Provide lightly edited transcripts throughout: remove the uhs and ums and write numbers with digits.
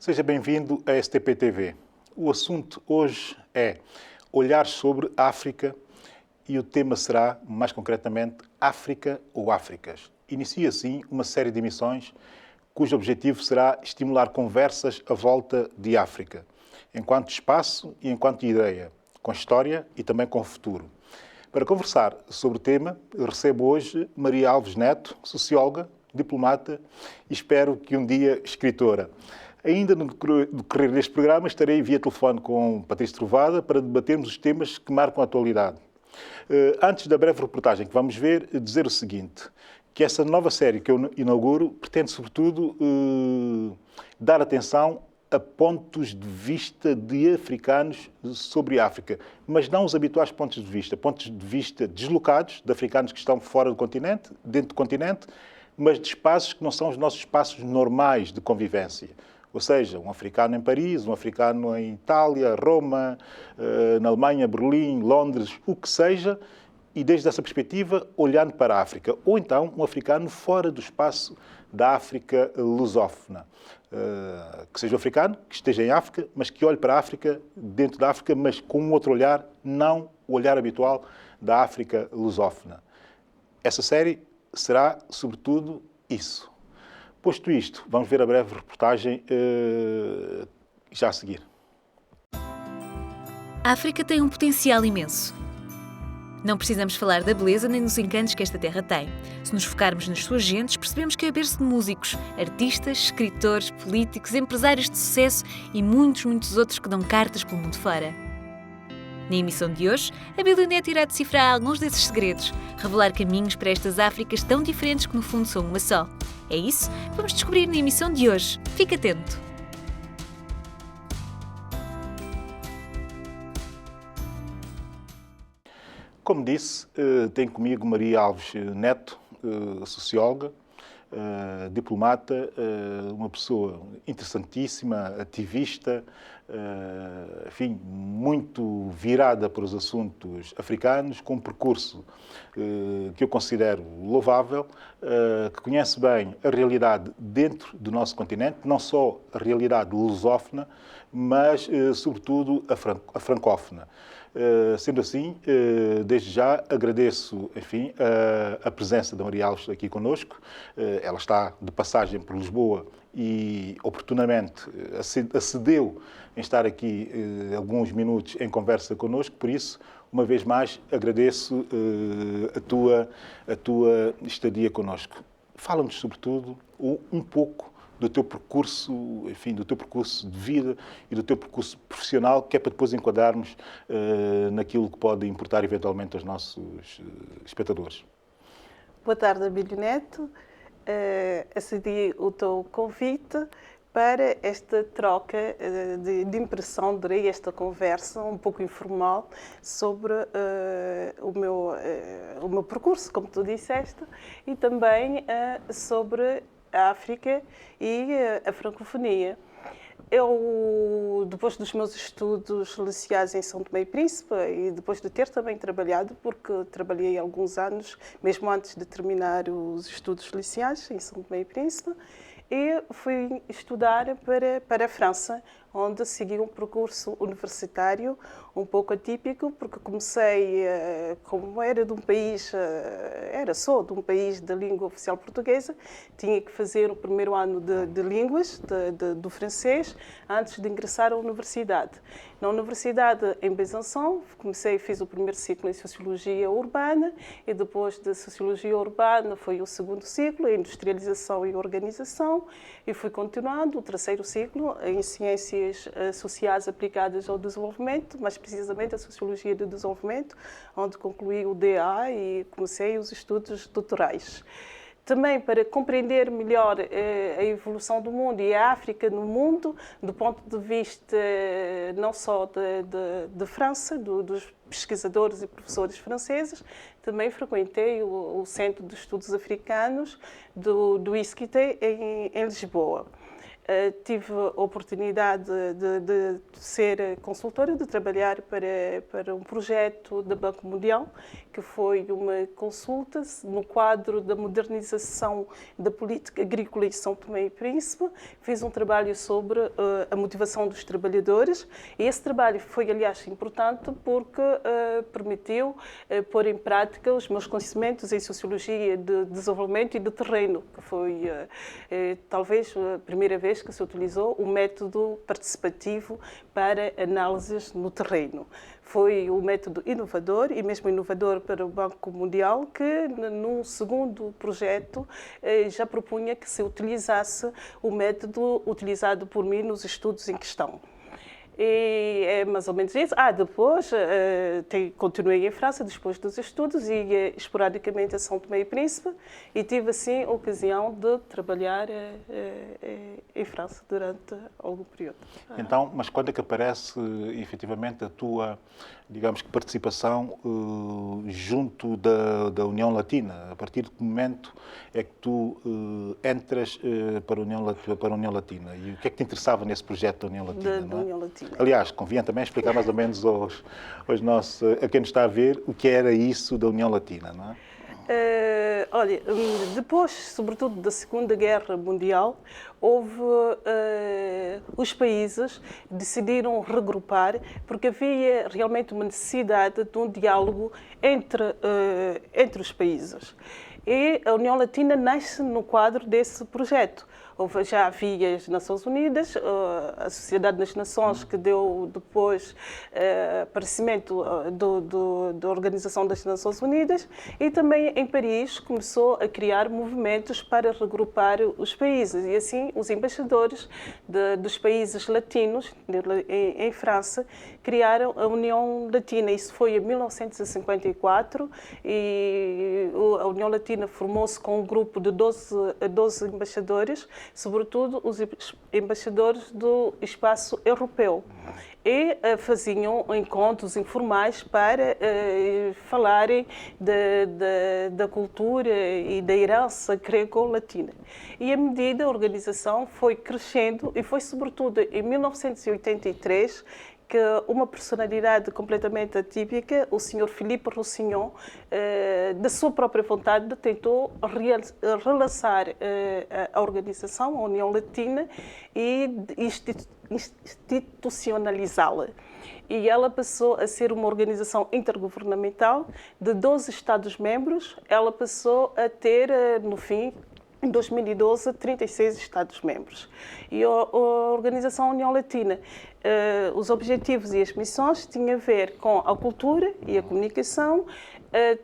Seja bem-vindo à STP TV. O assunto hoje é olhar sobre a África e o tema será, mais concretamente, África ou Áfricas. Inicia assim uma série de emissões cujo objetivo será estimular conversas à volta de África, enquanto espaço e enquanto ideia, com história e também com futuro. Para conversar sobre o tema, recebo hoje Maria Alves Neto, socióloga, diplomata e espero que um dia escritora. Ainda no decorrer deste programa estarei via telefone com Patrícia Trovada para debatermos os temas que marcam a atualidade. Antes da breve reportagem que vamos ver, dizer o seguinte, que essa nova série que eu inauguro pretende, sobretudo, dar atenção a pontos de vista de africanos sobre a África, mas não os habituais pontos de vista deslocados de africanos que estão fora do continente, dentro do continente, mas de espaços que não são os nossos espaços normais de convivência. Ou seja, um africano em Paris, um africano em Itália, Roma, na Alemanha, Berlim, Londres, o que seja, e desde essa perspectiva, olhando para a África. Ou então, um africano fora do espaço da África lusófona. Que seja um africano, que esteja em África, mas que olhe para a África, dentro da África, mas com um outro olhar, não o olhar habitual da África lusófona. Essa série será, sobretudo, isso. Posto isto, vamos ver a breve reportagem já a seguir. A África tem um potencial imenso. Não precisamos falar da beleza nem dos encantos que esta terra tem. Se nos focarmos nas suas gentes, percebemos que é berço de músicos, artistas, escritores, políticos, empresários de sucesso e muitos outros que dão cartas pelo mundo fora. Na emissão de hoje, a Bilionete irá decifrar alguns desses segredos, revelar caminhos para estas Áfricas tão diferentes que no fundo são uma só. É isso que vamos descobrir na emissão de hoje. Fique atento! Como disse, tenho comigo Maria Alves Neto, socióloga, diplomata, uma pessoa interessantíssima, ativista, enfim, muito virada para os assuntos africanos, com um percurso que eu considero louvável, que conhece bem a realidade dentro do nosso continente, não só a realidade lusófona, mas, sobretudo, a francófona. Sendo assim, desde já agradeço, enfim, a presença da Maria Alves aqui connosco. Ela está de passagem por Lisboa e, oportunamente, acedeu em estar aqui alguns minutos em conversa connosco. Por isso, uma vez mais, agradeço a tua estadia connosco. Fala-nos, sobretudo, um pouco do teu percurso, enfim, do teu percurso de vida e do teu percurso profissional, que é para depois enquadrarmos naquilo que pode importar eventualmente aos nossos espectadores. Boa tarde, Abílio Neto. Acedi o teu convite para esta troca de impressão, direi, esta conversa um pouco informal sobre o meu percurso, como tu disseste, e também sobre a África e a francofonia. Eu, depois dos meus estudos liceais em São Tomé e Príncipe, e depois de ter também trabalhado, porque trabalhei alguns anos, mesmo antes de terminar os estudos liceais em São Tomé e Príncipe, e fui estudar para a França, onde segui um percurso universitário um pouco atípico, porque comecei, como era de um país, só de um país de língua oficial portuguesa, tinha que fazer o primeiro ano de línguas, do francês, antes de ingressar à universidade. Na universidade em Besançon, fiz o primeiro ciclo em Sociologia Urbana, e depois de Sociologia Urbana foi o segundo ciclo, em Industrialização e Organização, e fui continuando o terceiro ciclo em Ciências Sociais aplicadas ao desenvolvimento, mas precisamente a Sociologia do Desenvolvimento, onde concluí o DA e comecei os estudos doutorais. Também para compreender melhor a evolução do mundo e a África no mundo, do ponto de vista não só de França, dos pesquisadores e professores franceses, também frequentei o Centro de Estudos Africanos do ISCTE em Lisboa. tive a oportunidade de ser consultora, de trabalhar para um projeto do Banco Mundial, que foi uma consulta no quadro da modernização da política agrícola em São Tomé e Príncipe. Fiz um trabalho sobre a motivação dos trabalhadores e esse trabalho foi, aliás, importante porque permitiu pôr em prática os meus conhecimentos em sociologia de desenvolvimento e de terreno, que foi talvez a primeira vez que se utilizou o método participativo para análises no terreno. Foi um método inovador e mesmo inovador para o Banco Mundial, que num segundo projeto já propunha que se utilizasse o método utilizado por mim nos estudos em questão. E é mais ou menos isso. Depois continuei em França, depois dos estudos, e ia esporadicamente a São Tomé e Príncipe, e tive, assim, a ocasião de trabalhar em França durante algum período. Então, mas quando é que aparece, efetivamente, a tua, digamos que, participação junto da União Latina? A partir de que momento é que tu entras para a União Latina? E o que é que te interessava nesse projeto da União Latina? Da União Latina. Aliás, convém também explicar mais ou menos a quem nos está a ver o que era isso da União Latina, não é? Olha, depois, sobretudo da Segunda Guerra Mundial, os países decidiram regrupar porque havia realmente uma necessidade de um diálogo entre os países. E a União Latina nasce no quadro desse projeto. Já havia as Nações Unidas, a Sociedade das Nações, que deu depois aparecimento da Organização das Nações Unidas, e também em Paris começou a criar movimentos para regrupar os países. E assim os embaixadores dos países latinos, em França, criaram a União Latina. Isso foi em 1954 e a União Latina formou-se com um grupo de 12 embaixadores, sobretudo os embaixadores do espaço europeu. E faziam encontros informais para falarem da cultura e da herança grego-latina. E à medida a organização foi crescendo e foi sobretudo em 1983 que uma personalidade completamente atípica, o Sr. Philippe Roussillon, da sua própria vontade, tentou relançar a organização, a União Latina, e institucionalizá-la. E ela passou a ser uma organização intergovernamental de 12 Estados-membros. Ela passou a ter, no fim, em 2012, 36 Estados-membros. E a Organização União Latina, os objetivos e as missões tinham a ver com a cultura e a comunicação,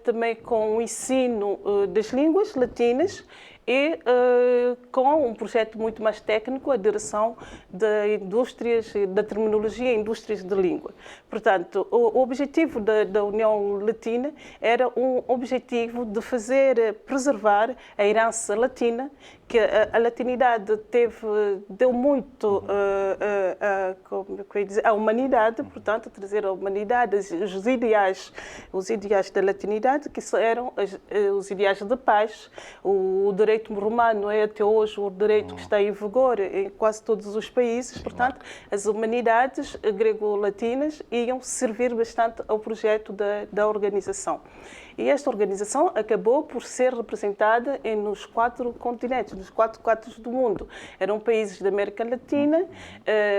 também com o ensino das línguas latinas e com um projeto muito mais técnico, a direção da terminologia e indústrias de língua. Portanto, o objetivo da União Latina era um objetivo de preservar a herança latina, que a latinidade deu muito à humanidade, portanto, trazer à humanidade os ideais da latinidade, que eram os ideais de paz. O direito romano é até hoje o direito que está em vigor em quase todos os países. Portanto, as humanidades grego-latinas iam servir bastante ao projeto da organização. E esta organização acabou por ser representada nos 4 continentes, nos 4 cantos do mundo. Eram países da América Latina,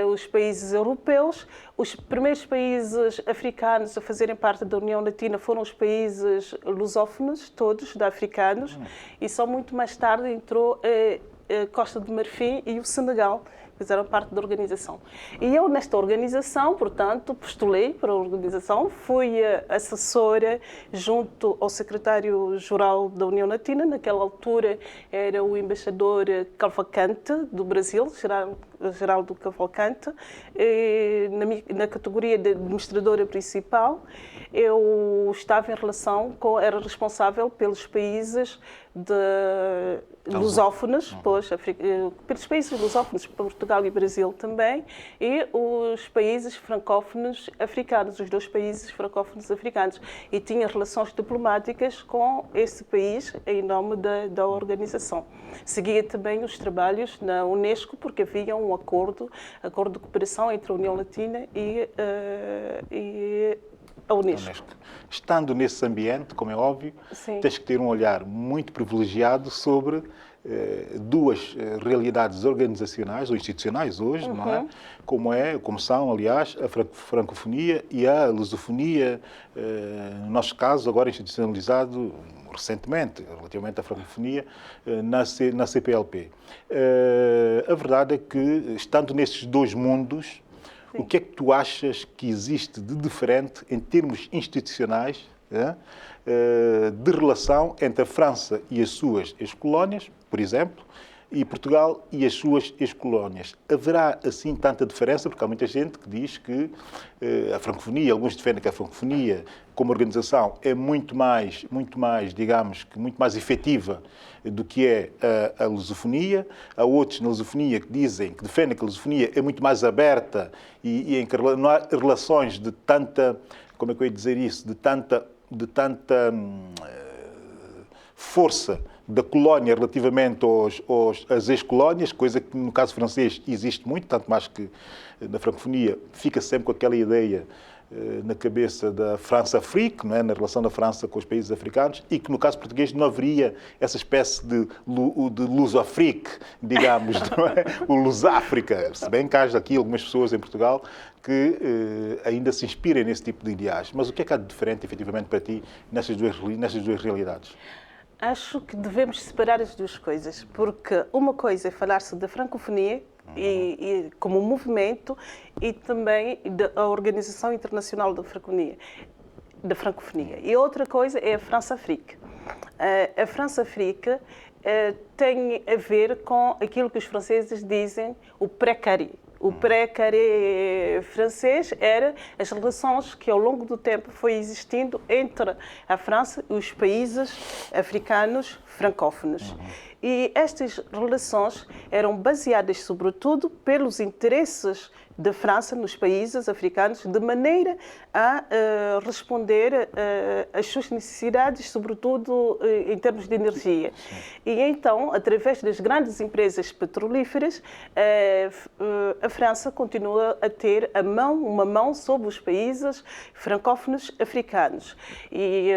os países europeus. Os primeiros países africanos a fazerem parte da União Latina foram os países lusófonos, todos, da africanos, e só muito mais tarde entrou a Costa de Marfim e o Senegal, que fizeram parte da organização. E eu, nesta organização, portanto, postulei para a organização, fui assessora junto ao secretário-geral da União Latina. Naquela altura era o embaixador Calvacante, do Brasil, Geraldo Cavalcante, na categoria de administradora principal. Eu estava em relação com, era responsável pelos países lusófonos, pelos países lusófonos, Portugal e Brasil também, e os países francófonos africanos, os 2 países francófonos africanos. E tinha relações diplomáticas com esse país em nome da organização. Seguia também os trabalhos na Unesco, porque havia um acordo de cooperação entre a União Latina e a Unesco. Estando nesse ambiente, como é óbvio, Sim. tens que ter um olhar muito privilegiado sobre 2 realidades organizacionais ou institucionais hoje, não é? Como são, aliás, a francofonia e a lusofonia, no nosso caso, agora institucionalizado recentemente, relativamente à francofonia, na CPLP. A verdade é que, estando nesses 2 mundos, o que é que tu achas que existe de diferente em termos institucionais, de relação entre a França e as suas ex-colónias, por exemplo, e Portugal e as suas ex-colónias? Haverá assim tanta diferença? Porque há muita gente que diz que a francofonia, alguns defendem que a francofonia como organização é muito mais, digamos, que muito mais efetiva do que é a lusofonia. Há outros na lusofonia que defendem que a lusofonia é muito mais aberta e em que não há relações de tanta, como é que eu ia dizer isso, de tanta força da colónia relativamente às ex-colónias, coisa que no caso francês existe muito, tanto mais que na francofonia fica sempre com aquela ideia na cabeça da França-Afrique, não é? Na relação da França com os países africanos, e que no caso português não haveria essa espécie de Luso-Afrique, digamos, não é? O Lusáfrica, se bem que há aqui algumas pessoas em Portugal que ainda se inspirem nesse tipo de ideais. Mas o que é que há de diferente, efetivamente, para ti, nestas duas realidades? Acho que devemos separar as 2 coisas, porque uma coisa é falar-se da francofonia e como movimento e também da Organização Internacional da Francofonia. E outra coisa é a França-Afrique. A França-Afrique tem a ver com aquilo que os franceses dizem o pré-carré. O pré-carré francês era as relações que ao longo do tempo foi existindo entre a França e os países africanos francófonos. E estas relações eram baseadas sobretudo pelos interesses da França nos países africanos, de maneira a responder às suas necessidades, sobretudo em termos de energia. E então, através das grandes empresas petrolíferas, a França continua a ter uma mão sobre os países francófonos africanos. E,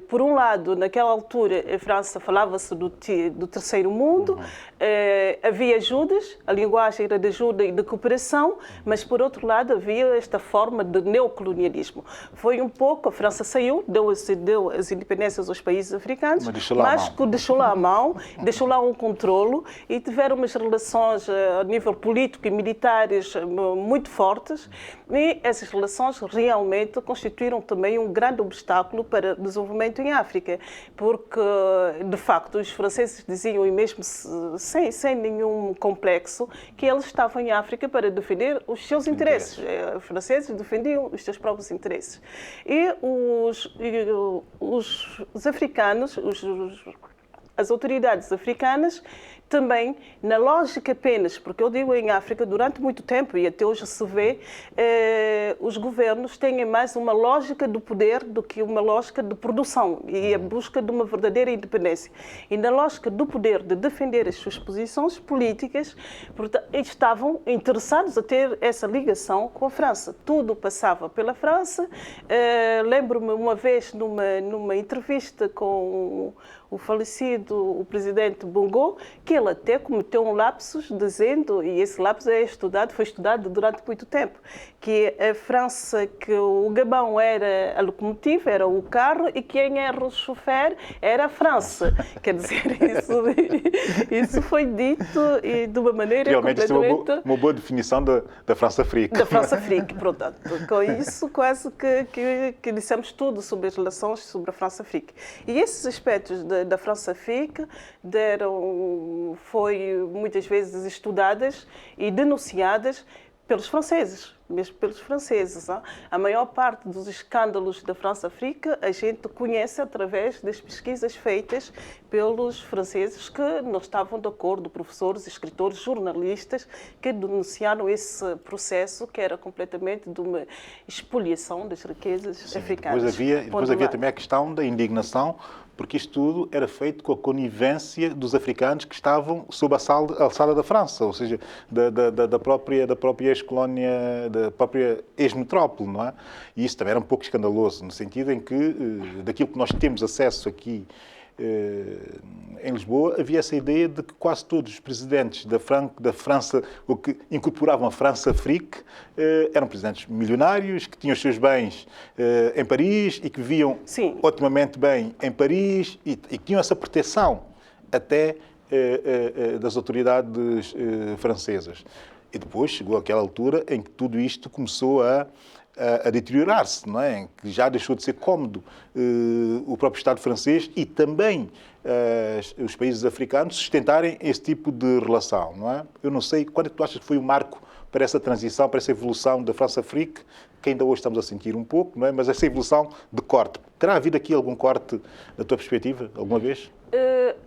por um lado, naquela altura, a França falava-se do terceiro mundo, havia ajudas, a linguagem era de ajuda e de cooperação, mas, por outro lado, havia esta forma de neocolonialismo. Foi um pouco, a França saiu, deu as independências aos países africanos, mas deixou lá a mão, deixou lá um controlo e tiveram umas relações a nível político e militares muito fortes, e essas relações realmente constituíram também um grande obstáculo para o desenvolvimento em África, porque, de facto, os franceses diziam, e mesmo sem nenhum complexo, que eles estavam em África para defender os seus interesses. Os franceses defendiam os seus próprios interesses. E os africanos, as autoridades africanas, também, na lógica apenas, porque eu digo em África, durante muito tempo, e até hoje se vê, os governos têm mais uma lógica do poder do que uma lógica de produção e a busca de uma verdadeira independência. E na lógica do poder de defender as suas posições políticas, estavam interessados a ter essa ligação com a França. Tudo passava pela França. Lembro-me uma vez, numa entrevista com o falecido presidente Bongo, que ele até cometeu um lapsus dizendo, e esse lapsus foi estudado durante muito tempo, que França que o Gabão era a locomotiva, era o carro, e quem era o chofer era a França. Quer dizer, isso foi dito e de uma maneira realmente completamente... Isso é uma boa definição da França-África. Da França-África, portanto. Com isso, quase que dissemos tudo sobre as relações sobre a França-África. E esses aspectos da França-África foi muitas vezes estudadas e denunciadas pelos franceses, mesmo pelos franceses. Hein? A maior parte dos escândalos da França-África a gente conhece através das pesquisas feitas pelos franceses que não estavam de acordo, professores, escritores, jornalistas, que denunciaram esse processo que era completamente de uma expoliação das riquezas africanas. Depois havia também a questão da indignação, porque isto tudo era feito com a conivência dos africanos que estavam sob a alçada da França, ou seja, da própria ex-colónia, da própria ex-metrópole, não é? E isso também era um pouco escandaloso, no sentido em que, daquilo que nós temos acesso aqui em Lisboa, havia essa ideia de que quase todos os presidentes da França, ou que incorporavam a França-África, eram presidentes milionários, que tinham os seus bens em Paris e que viviam otimamente bem em Paris e que tinham essa proteção até das autoridades francesas. E depois chegou aquela altura em que tudo isto começou a deteriorar-se, não é? Que já deixou de ser cómodo o próprio Estado francês e também os países africanos sustentarem esse tipo de relação, não é? Eu não sei quando é que tu achas que foi o marco para essa transição, para essa evolução da França-África, que ainda hoje estamos a sentir um pouco, não é? Mas essa evolução de corte. Terá havido aqui algum corte da tua perspectiva, alguma vez?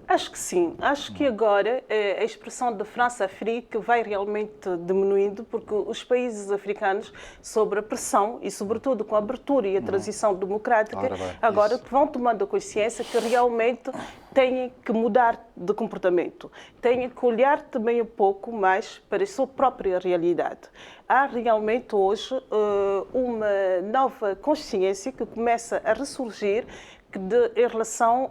Acho que sim. Acho que agora a expressão da França-África vai realmente diminuindo, porque os países africanos, sob a pressão e, sobretudo, com a abertura e a transição democrática, agora vão tomando a consciência que realmente têm que mudar de comportamento, têm que olhar também um pouco mais para a sua própria realidade. Há realmente hoje uma nova consciência que começa a ressurgir em relação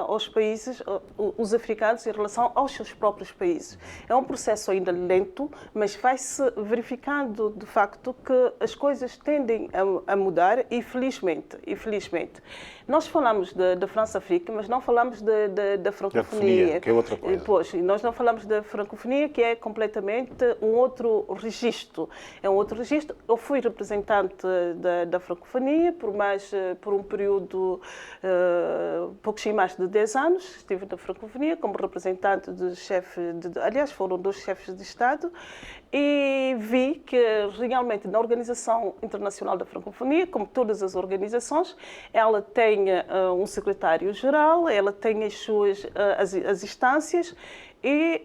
aos países, os africanos, em relação aos seus próprios países. É um processo ainda lento, mas vai-se verificando, de facto, que as coisas tendem a mudar e, felizmente. Nós falamos da França-África, mas não falamos da francofonia. Que é outra coisa. Pois, nós não falamos da francofonia, que é completamente um outro registro. É um outro registro. Eu fui representante da francofonia por um período pouquinho mais de 10 anos. Estive na francofonia como representante de chefe, aliás, foram 2 chefes de Estado, e vi que realmente na Organização Internacional da Francofonia, como todas as organizações, ela tem um secretário-geral, ela tem as instâncias, e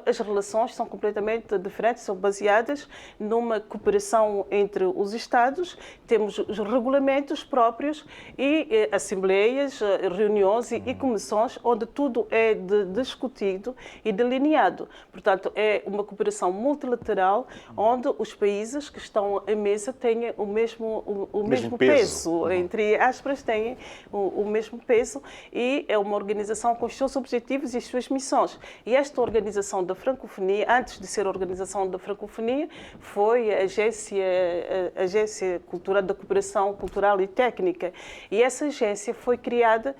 as relações são completamente diferentes, são baseadas numa cooperação entre os Estados. Temos os regulamentos próprios e assembleias, reuniões e comissões onde tudo é discutido e delineado. Portanto, é uma cooperação multilateral onde os países que estão à mesa têm o mesmo peso. Entre aspas, têm o mesmo peso, e é uma organização com os seus objetivos e as suas missões. E esta organização da francofonia, antes de ser a organização da francofonia, foi a Agência Cultural da Cooperação Cultural e Técnica. E essa agência foi criada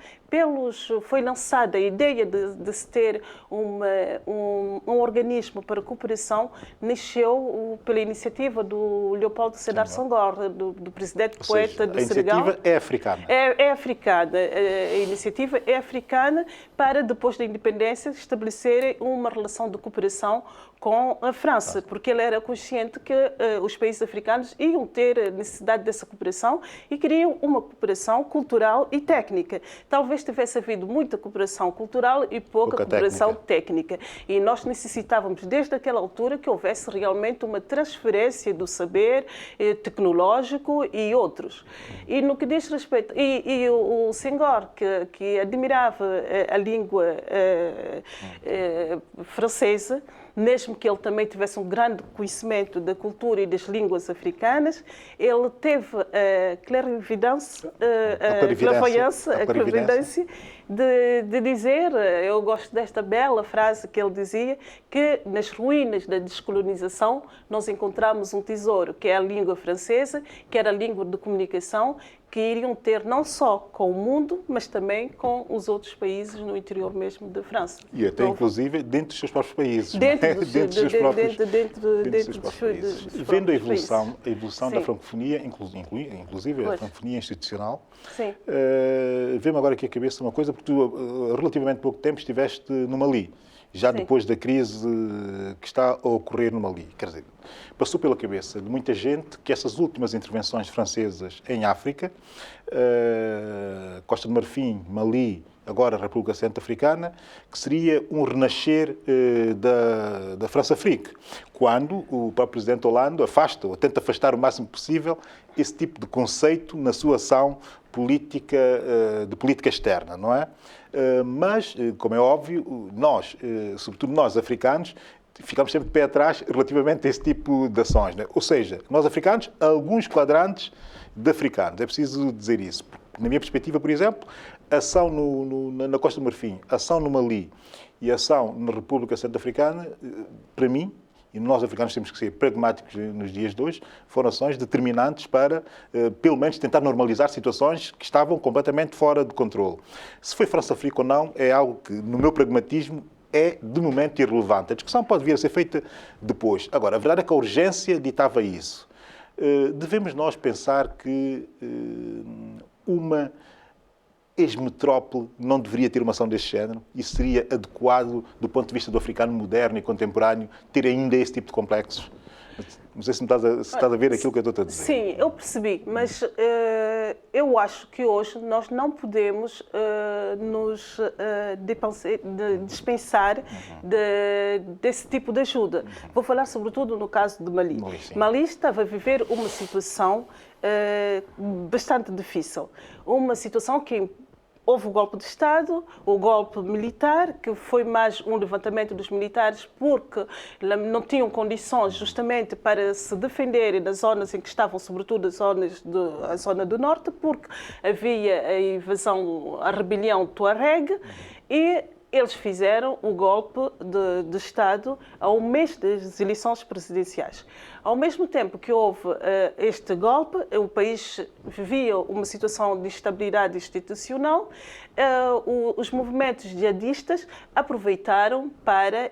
foi lançada a ideia de se ter um organismo para cooperação, nasceu pela iniciativa do Leopoldo Sédar Senghor, do presidente poeta do Senegal. A iniciativa é africana. É africana. A iniciativa é africana para, depois da independência, estabelecerem uma relação de cooperação com a França, porque ele era consciente que os países africanos iam ter necessidade dessa cooperação e queriam uma cooperação cultural e técnica. Talvez tivesse havido muita cooperação cultural e pouca cooperação técnica. E nós necessitávamos, desde aquela altura, que houvesse realmente uma transferência do saber tecnológico e outros. E no que diz respeito... E o Senghor, que admirava a língua francesa, mesmo que ele também tivesse um grande conhecimento da cultura e das línguas africanas, ele teve a clarividência, de dizer, eu gosto desta bela frase que ele dizia, que nas ruínas da descolonização nós encontramos um tesouro, que é a língua francesa, que era a língua de comunicação, que iriam ter não só com o mundo, mas também com os outros países no interior mesmo da França. E até, então, inclusive, dentro dos seus próprios países. Dentro dos seus próprios países. Vendo a evolução da francofonia, inclusive a francofonia institucional, vê-me agora aqui a cabeça uma coisa, porque tu, relativamente pouco tempo, estiveste no Mali, já depois da crise que está a ocorrer no Mali. Quer dizer, passou pela cabeça de muita gente que essas últimas intervenções francesas em África, Costa de Marfim, Mali, agora a República Centro-Africana, que seria um renascer da França-Afrique, quando o próprio presidente Hollande afasta, ou tenta afastar o máximo possível, esse tipo de conceito na sua ação política, de política externa, não é? Mas, como é óbvio, nós, sobretudo nós africanos, ficamos sempre de pé atrás relativamente a esse tipo de ações, né? Ou seja, nós africanos, alguns quadrantes de africanos, é preciso dizer isso. Na minha perspectiva, por exemplo, ação na Costa do Marfim, ação no Mali e ação na República Centro-Africana, para mim, e nós africanos temos que ser pragmáticos nos dias de hoje, foram ações determinantes para, pelo menos, tentar normalizar situações que estavam completamente fora de controle. Se foi França-África ou não, é algo que, no meu pragmatismo, é de momento irrelevante. A discussão pode vir a ser feita depois. Agora, a verdade é que a urgência ditava isso. Devemos nós pensar que uma ex-metrópole não deveria ter uma ação deste género? E seria adequado, do ponto de vista do africano moderno e contemporâneo, ter ainda esse tipo de complexos? Não sei se estás a ver aquilo que eu estou a dizer. Sim, eu percebi, mas eu acho que hoje nós não podemos nos dispensar desse tipo de ajuda. Vou falar sobretudo no caso de Mali. Mali estava a viver uma situação bastante difícil. Uma situação que houve o golpe de Estado, o golpe militar, que foi mais um levantamento dos militares porque não tinham condições justamente para se defenderem das zonas em que estavam, sobretudo a zona do norte, porque havia a invasão, a rebelião Tuareg, e eles fizeram o golpe de Estado ao mês das eleições presidenciais. Ao mesmo tempo que houve este golpe, o país vivia uma situação de instabilidade institucional, os movimentos jihadistas aproveitaram para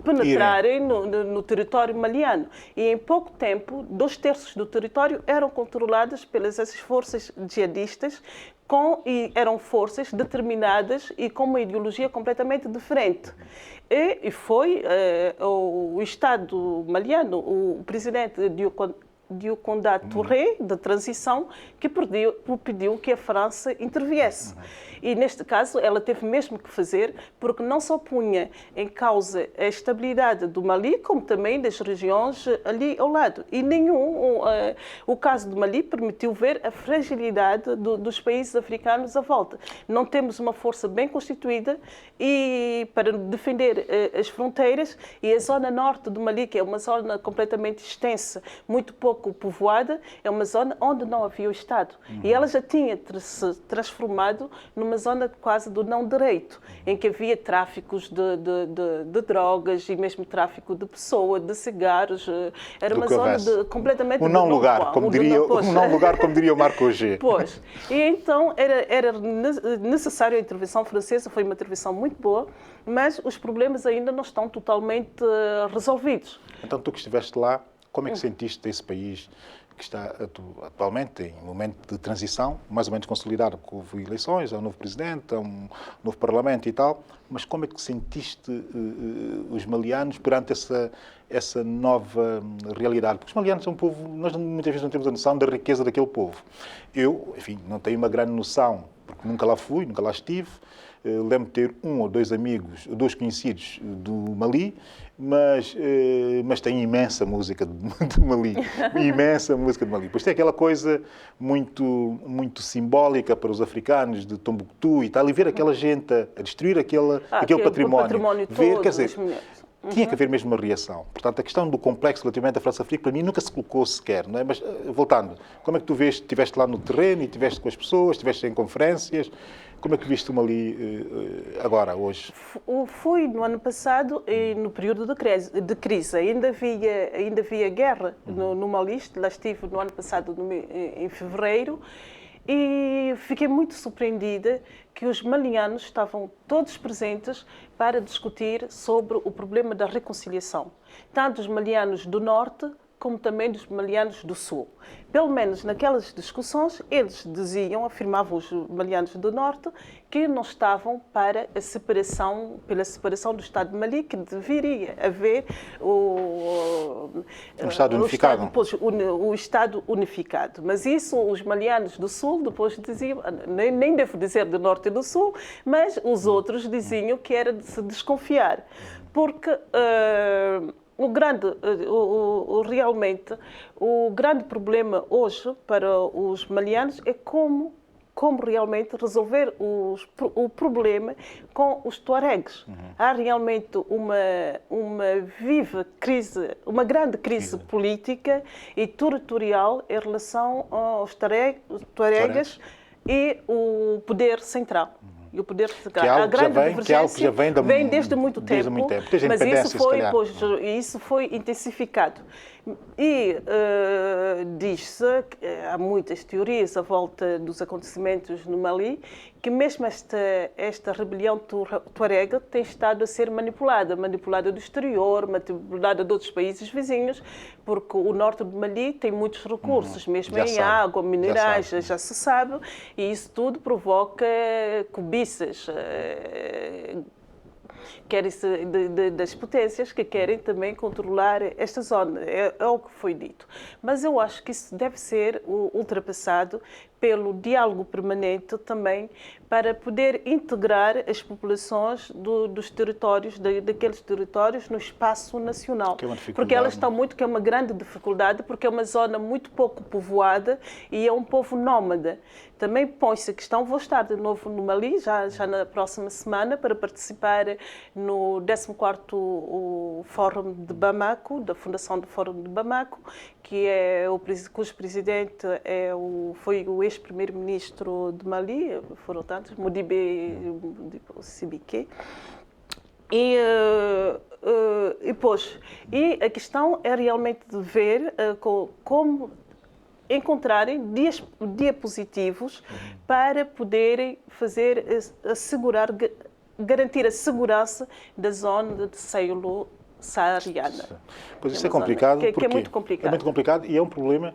penetrarem no território maliano. E em pouco tempo, 2/3 do território eram controlados pelas essas forças jihadistas, e eram forças determinadas e com uma ideologia completamente diferente. E foi o Estado maliano, o presidente Dioconda Touré, da transição, que pediu que a França interviesse. E, neste caso, ela teve mesmo que fazer, porque não só punha em causa a estabilidade do Mali, como também das regiões ali ao lado. E o caso do Mali permitiu ver a fragilidade dos países africanos à volta. Não temos uma força bem constituída para defender as fronteiras, e a zona norte do Mali, que é uma zona completamente extensa, muito pouco povoada, é uma zona onde não havia o Estado. E ela já tinha se transformado numa zona quase do não-direito, em que havia tráficos de drogas e mesmo tráfico de pessoas, de cigarros. Era uma zona completamente... Um não-lugar, como diria o Marco G. Pois. E então era necessária a intervenção francesa, foi uma intervenção muito boa, mas os problemas ainda não estão totalmente resolvidos. Então, tu que estiveste lá, como é que sentiste esse país que está atualmente em momento de transição, mais ou menos consolidado, porque houve eleições, há um novo presidente, há um novo parlamento e tal, mas como é que sentiste os malianos perante essa nova realidade? Porque os malianos são um povo, nós muitas vezes não temos a noção da riqueza daquele povo. Eu, enfim, não tenho uma grande noção, porque nunca lá fui, nunca lá estive. Lembro de ter 1 ou 2 amigos, 2 conhecidos do Mali, mas tem imensa música de Mali, imensa música de Mali. Pois tem aquela coisa muito simbólica para os africanos de Tombuctu e tal, e ver aquela gente a destruir aquele património. Ver, quer dizer, tinha que haver mesmo uma reação. Portanto, a questão do complexo relativamente à França-África, para mim, nunca se colocou sequer. Não é? Mas, voltando, como é que tu vês? Estiveste lá no terreno e estiveste com as pessoas, estiveste em conferências. Como é que viste uma ali agora, hoje? Fui no ano passado, no período de crise. Ainda havia guerra no Mali. Lá estive no ano passado, em fevereiro. E fiquei muito surpreendida que os malianos estavam todos presentes para discutir sobre o problema da reconciliação. Tanto os malianos do norte como também dos malianos do sul. Pelo menos naquelas discussões, eles afirmavam os malianos do norte, que não estavam para pela separação do Estado de Mali, que deveria haver um Estado unificado. O Estado unificado. Mas isso os malianos do sul depois diziam, nem devo dizer do norte e do sul, mas os outros diziam que era de se desconfiar. Porque realmente o grande problema hoje para os malianos é como realmente resolver o problema com os tuaregs. Há realmente uma viva crise, uma grande crise política e territorial em relação aos tuaregas e o poder central. E o poder que é algo que já vem desde muito tempo, mas isso foi intensificado. E diz-se, há muitas teorias à volta dos acontecimentos no Mali, que mesmo esta rebelião tuareg tem estado a ser manipulada do exterior, manipulada de outros países vizinhos, porque o norte do Mali tem muitos recursos, mesmo em água, minerais, já se sabe, e isso tudo provoca cobiças, das potências que querem também controlar esta zona. É o que foi dito. Mas eu acho que isso deve ser ultrapassado pelo diálogo permanente também, para poder integrar as populações dos territórios, daqueles territórios, no espaço nacional. Que é uma dificuldade. Porque elas estão que é uma grande dificuldade, porque é uma zona muito pouco povoada e é um povo nómada. Também põe-se a questão, vou estar de novo no Mali, já na próxima semana, para participar no 14º Fórum de Bamako, da Fundação do Fórum de Bamako, cujo presidente foi o ex-primeiro-ministro de Mali, foram tantos, Modibo Sibike. E a questão é realmente de ver como encontrarem diapositivos para poderem garantir a segurança da zona de Sahelo saariana. Pois isso é complicado, que é muito complicado. É muito complicado e é um problema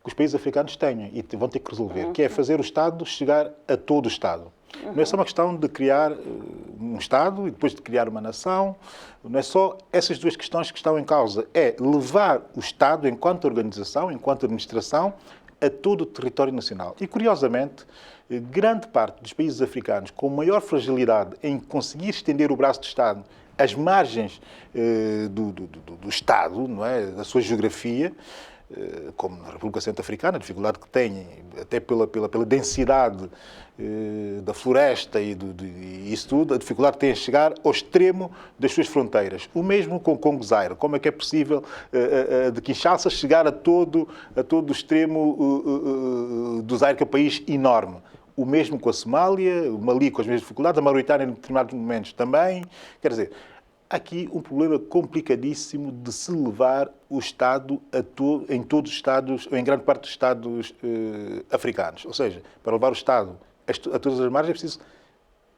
que os países africanos têm e vão ter que resolver, que é fazer o Estado chegar a todo o Estado. Não é só uma questão de criar um Estado e depois de criar uma nação, não é só essas duas questões que estão em causa, é levar o Estado enquanto organização, enquanto administração, a todo o território nacional. E, curiosamente, grande parte dos países africanos com maior fragilidade em conseguir estender o braço do Estado às margens do Estado, não é? Da sua geografia, como na República Centro-Africana, a dificuldade que têm, até pela densidade da floresta e isso tudo, a dificuldade que têm em chegar ao extremo das suas fronteiras. O mesmo com Congo Zaire. Como é que é possível de Kinshasa chegar a todo o extremo do Zaire, que é um país enorme? O mesmo com a Somália, o Mali com as mesmas dificuldades, a Mauritânia em determinados momentos também. Quer dizer, há aqui um problema complicadíssimo de se levar o Estado em todos os Estados, ou em grande parte dos Estados africanos. Ou seja, para levar o Estado a todas as margens é preciso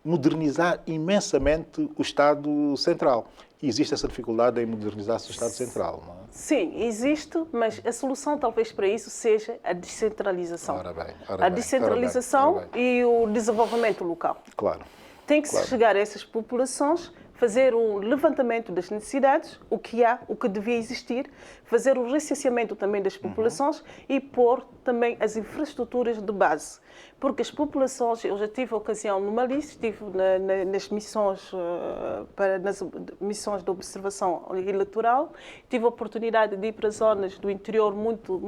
modernizar imensamente o Estado Central. E existe essa dificuldade em modernizar-se o Estado Central, não é? Sim, existe, mas a solução talvez para isso seja a descentralização. A descentralização e o desenvolvimento local. Claro. Tem que se chegar a essas populações, fazer um levantamento das necessidades, o que há, o que devia existir, fazer o recenseamento também das populações e pôr também as infraestruturas de base. Porque as populações, eu já tive a ocasião no Mali, estive nas missões de observação eleitoral, tive a oportunidade de ir para zonas do interior muito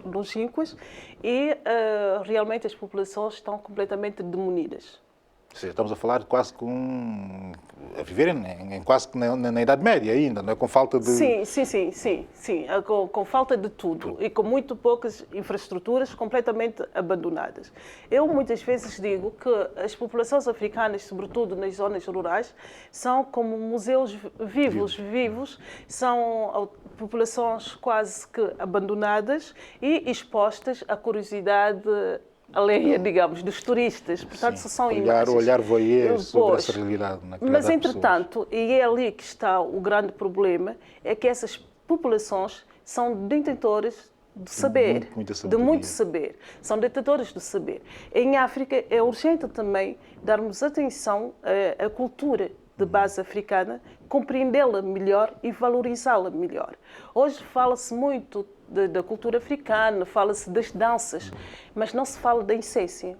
longínquas e realmente as populações estão completamente demolidas. Ou seja, estamos a falar quase a viver quase que na Idade Média ainda, não é? Com falta de... Sim. Com falta de tudo e com muito poucas infraestruturas completamente abandonadas. Eu muitas vezes digo que as populações africanas, sobretudo nas zonas rurais, são como museus vivos, são populações quase que abandonadas e expostas à curiosidade alheia, digamos, dos turistas. Portanto, são imagens. Olhar voyeur sobre essa realidade. Mas, entretanto, e é ali que está o grande problema, é que essas populações são detentores de saber, de muito saber. São detentores do saber. Em África é urgente também darmos atenção à cultura de base africana, compreendê-la melhor e valorizá-la melhor. Hoje fala-se muito da cultura africana, fala-se das danças, mas não se fala da essência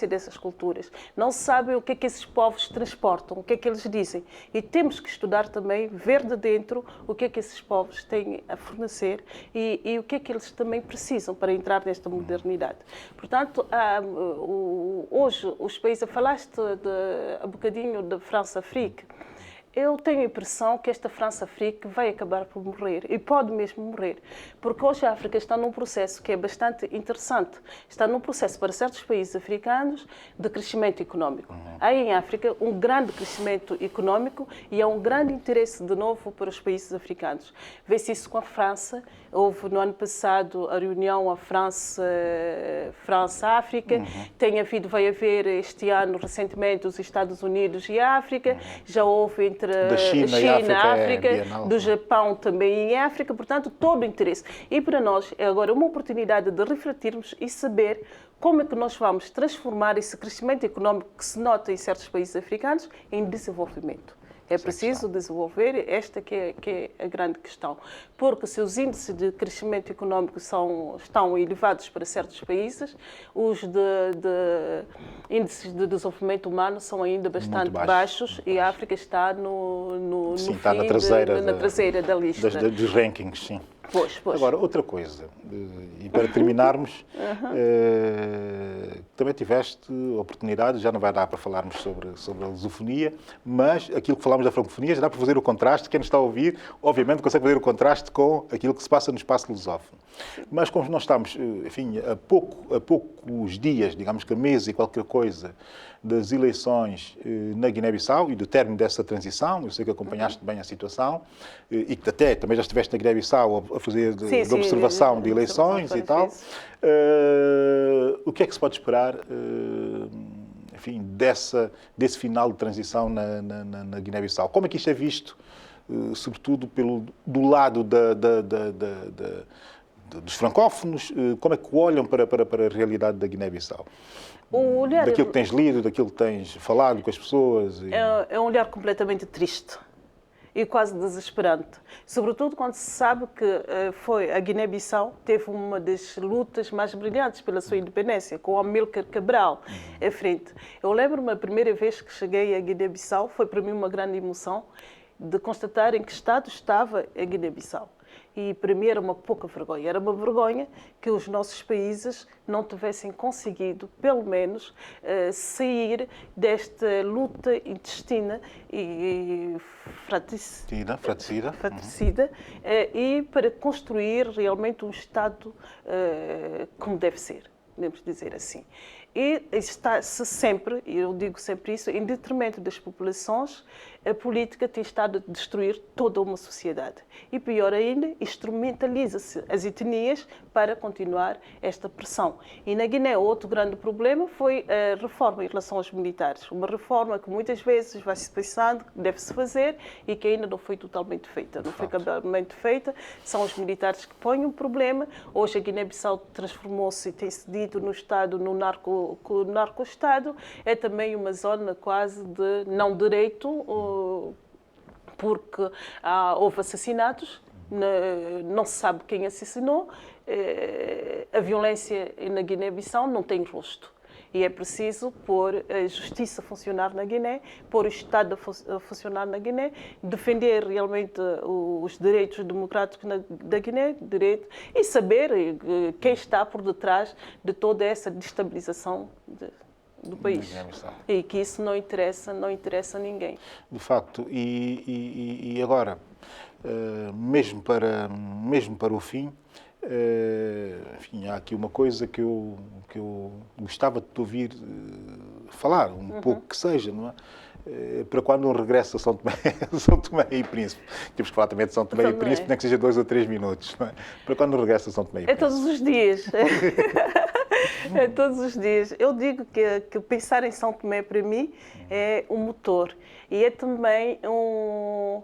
dessas culturas. Não se sabe o que é que esses povos transportam, o que é que eles dizem. E temos que estudar também, ver de dentro o que é que esses povos têm a fornecer e o que é que eles também precisam para entrar nesta modernidade. Portanto, hoje os países... Falaste há bocadinho da França-Afrique. Eu tenho a impressão que esta França-Afrique vai acabar por morrer, e pode mesmo morrer, porque hoje a África está num processo que é bastante interessante. Está num processo, para certos países africanos, de crescimento económico. Há em África um grande crescimento económico e há um grande interesse, de novo, para os países africanos. Vê-se isso com a França. Houve, no ano passado, a reunião a França-África. Vai haver este ano, recentemente, os Estados Unidos e a África. Já houve entre da China e a África, do Japão também em África, portanto, todo o interesse. E para nós é agora uma oportunidade de refletirmos e saber como é que nós vamos transformar esse crescimento económico que se nota em certos países africanos em desenvolvimento. É preciso desenvolver, esta que é a grande questão. Porque se os índices de crescimento económico estão elevados para certos países, os índices de desenvolvimento humano são ainda bastante baixos e a África está no fim, está na traseira da lista. Dos rankings, sim. Pois. Agora, outra coisa, e para terminarmos, também tiveste oportunidade, já não vai dar para falarmos sobre a lusofonia, mas aquilo que falámos da francofonia já dá para fazer o contraste. Quem nos está a ouvir, obviamente, consegue fazer o contraste com aquilo que se passa no espaço lusófono. Mas como nós estamos, enfim, a poucos dias, digamos que a mês e qualquer coisa, das eleições na Guiné-Bissau e do término dessa transição, eu sei que acompanhaste bem a situação e que até também já estiveste na Guiné-Bissau a fazer de observação de eleições e tal. O que é que se pode esperar, enfim, desse final de transição na Guiné-Bissau? Como é que isto é visto, sobretudo do lado dos francófonos? Como é que olham para a realidade da Guiné-Bissau? Daquilo que tens lido, daquilo que tens falado com as pessoas? É um olhar completamente triste e quase desesperante. Sobretudo quando se sabe que a Guiné-Bissau teve uma das lutas mais brilhantes pela sua independência, com o Amílcar Cabral à frente. Eu lembro-me a primeira vez que cheguei a Guiné-Bissau, foi para mim uma grande emoção de constatar em que estado estava a Guiné-Bissau. E para mim era uma pouca vergonha. Era uma vergonha que os nossos países não tivessem conseguido, pelo menos, sair desta luta intestina e fratricida e para construir realmente um Estado como deve ser, podemos dizer assim. E está-se sempre, e eu digo sempre isso, em detrimento das populações, a política tem estado a destruir toda uma sociedade. E pior ainda, instrumentaliza-se as etnias para continuar esta pressão. E na Guiné, outro grande problema foi a reforma em relação aos militares. Uma reforma que muitas vezes vai-se pensando que deve-se fazer e que ainda não foi totalmente feita. Não foi totalmente feita. São os militares que põem um problema. Hoje a Guiné-Bissau transformou-se e tem cedido no Estado, no narco-Estado. É também uma zona quase de não direito, porque houve assassinatos, não se sabe quem assassinou, a violência na Guiné-Bissau não tem rosto. E é preciso pôr a justiça a funcionar na Guiné, pôr o Estado a funcionar na Guiné, defender realmente os direitos democráticos da Guiné, e saber quem está por detrás de toda essa destabilização do país. Guiné-Bissau. E que isso não interessa a ninguém. De facto, e agora, mesmo para o fim, enfim, há aqui uma coisa que eu gostava de te ouvir falar, pouco que seja, não é? Para quando um regressa a São Tomé, São Tomé e Príncipe. Temos que falar também de São Tomé e Príncipe, nem que seja 2 ou 3 minutos. Não é? Para quando regressa a São Tomé e Príncipe. É todos os dias. É todos os dias. Eu digo que pensar em São Tomé, para mim, é um motor. E é também um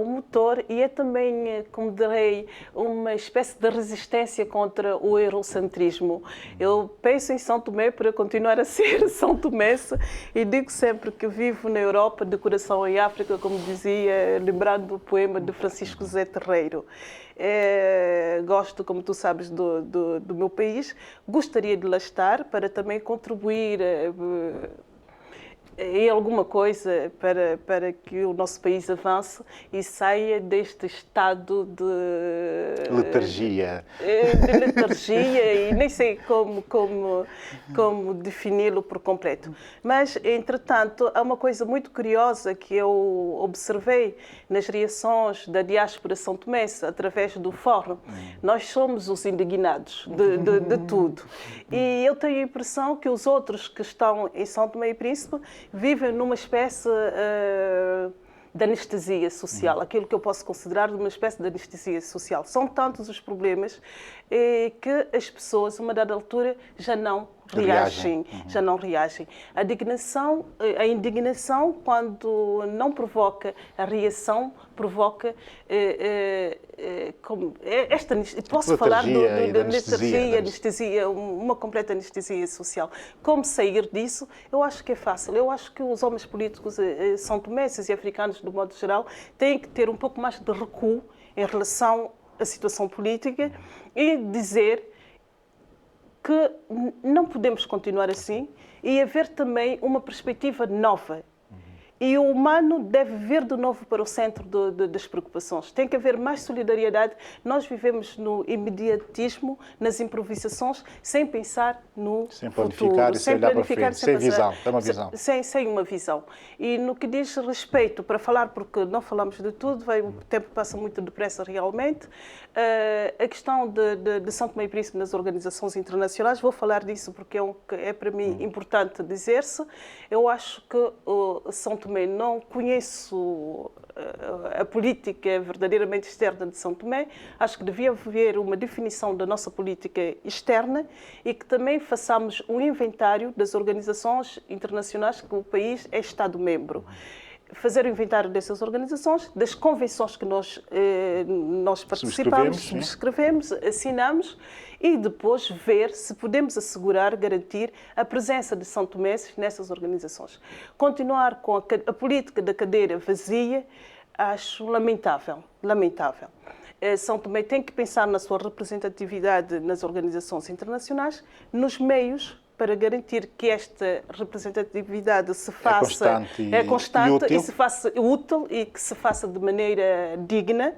motor e é também, como direi, uma espécie de resistência contra o eurocentrismo. Eu penso em São Tomé para continuar a ser São Tomense e digo sempre que vivo na Europa de coração em África, como dizia, lembrando o poema de Francisco José Terreiro. Gosto, como tu sabes, do meu país. Gostaria de lá estar para também contribuir em alguma coisa para que o nosso país avance e saia deste estado de letargia. De letargia e nem sei como defini-lo por completo. Mas, entretanto, há uma coisa muito curiosa que eu observei nas reações da diáspora são tomense através do fórum. Nós somos os indignados de tudo. E eu tenho a impressão que os outros que estão em São Tomé e Príncipe vivem numa espécie de anestesia social, aquilo que eu posso considerar uma espécie de anestesia social. São tantos os problemas que as pessoas, a uma dada altura, já não reagem. Já não reagem. A indignação, quando não provoca a reação, provoca esta posso falar da anestesia, uma completa anestesia social. Como sair disso? Eu acho que é fácil. Eu acho que os homens políticos são tomenses e africanos, do modo geral, têm que ter um pouco mais de recuo em relação à situação política e dizer que não podemos continuar assim e haver também uma perspectiva nova. E o humano deve vir de novo para o centro das preocupações. Tem que haver mais solidariedade. Nós vivemos no imediatismo, nas improvisações, sem pensar no sem futuro. E sem olhar para frente, sem visão. É uma visão. Sem uma visão. E no que diz respeito, para falar, porque não falamos de tudo, o tempo passa muito depressa realmente, a questão de São Tomé e Príncipe nas organizações internacionais, vou falar disso porque é para mim importante dizer-se. Eu acho que São Tomé, não conheço a política verdadeiramente externa de São Tomé, acho que devia haver uma definição da nossa política externa e que também façamos um inventário das organizações internacionais que o país é Estado-membro. Fazer o inventário dessas organizações, das convenções que nós participamos, subscrevemos, assinamos e depois ver se podemos assegurar, garantir a presença de São Tomenses nessas organizações. Continuar com a política da cadeira vazia, acho lamentável. São Tomé tem que pensar na sua representatividade nas organizações internacionais, nos meios, para garantir que esta representatividade se faça constante e se faça útil e que se faça de maneira digna,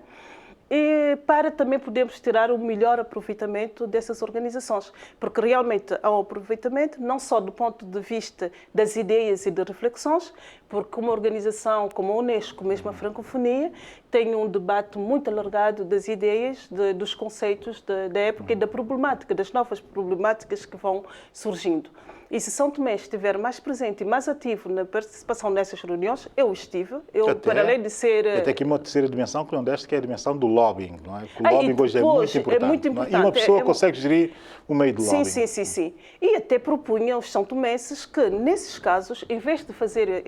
e para também podermos tirar o melhor aproveitamento dessas organizações. Porque realmente há um aproveitamento, não só do ponto de vista das ideias e de reflexões, porque uma organização como a Unesco, mesmo a Francofonia, tem um debate muito alargado das ideias, dos conceitos da época e da problemática, das novas problemáticas que vão surgindo. E se São Tomé estiver mais presente e mais ativo na participação nessas reuniões, eu estive. Para além de ser... Até aqui uma terceira dimensão que não deste, que é a dimensão do lobbying, não é? O lobbying hoje é muito importante. É muito importante. E uma pessoa consegue gerir o meio do lobbying. Sim. E até propunha aos São Tomenses que, nesses casos, em vez de fazer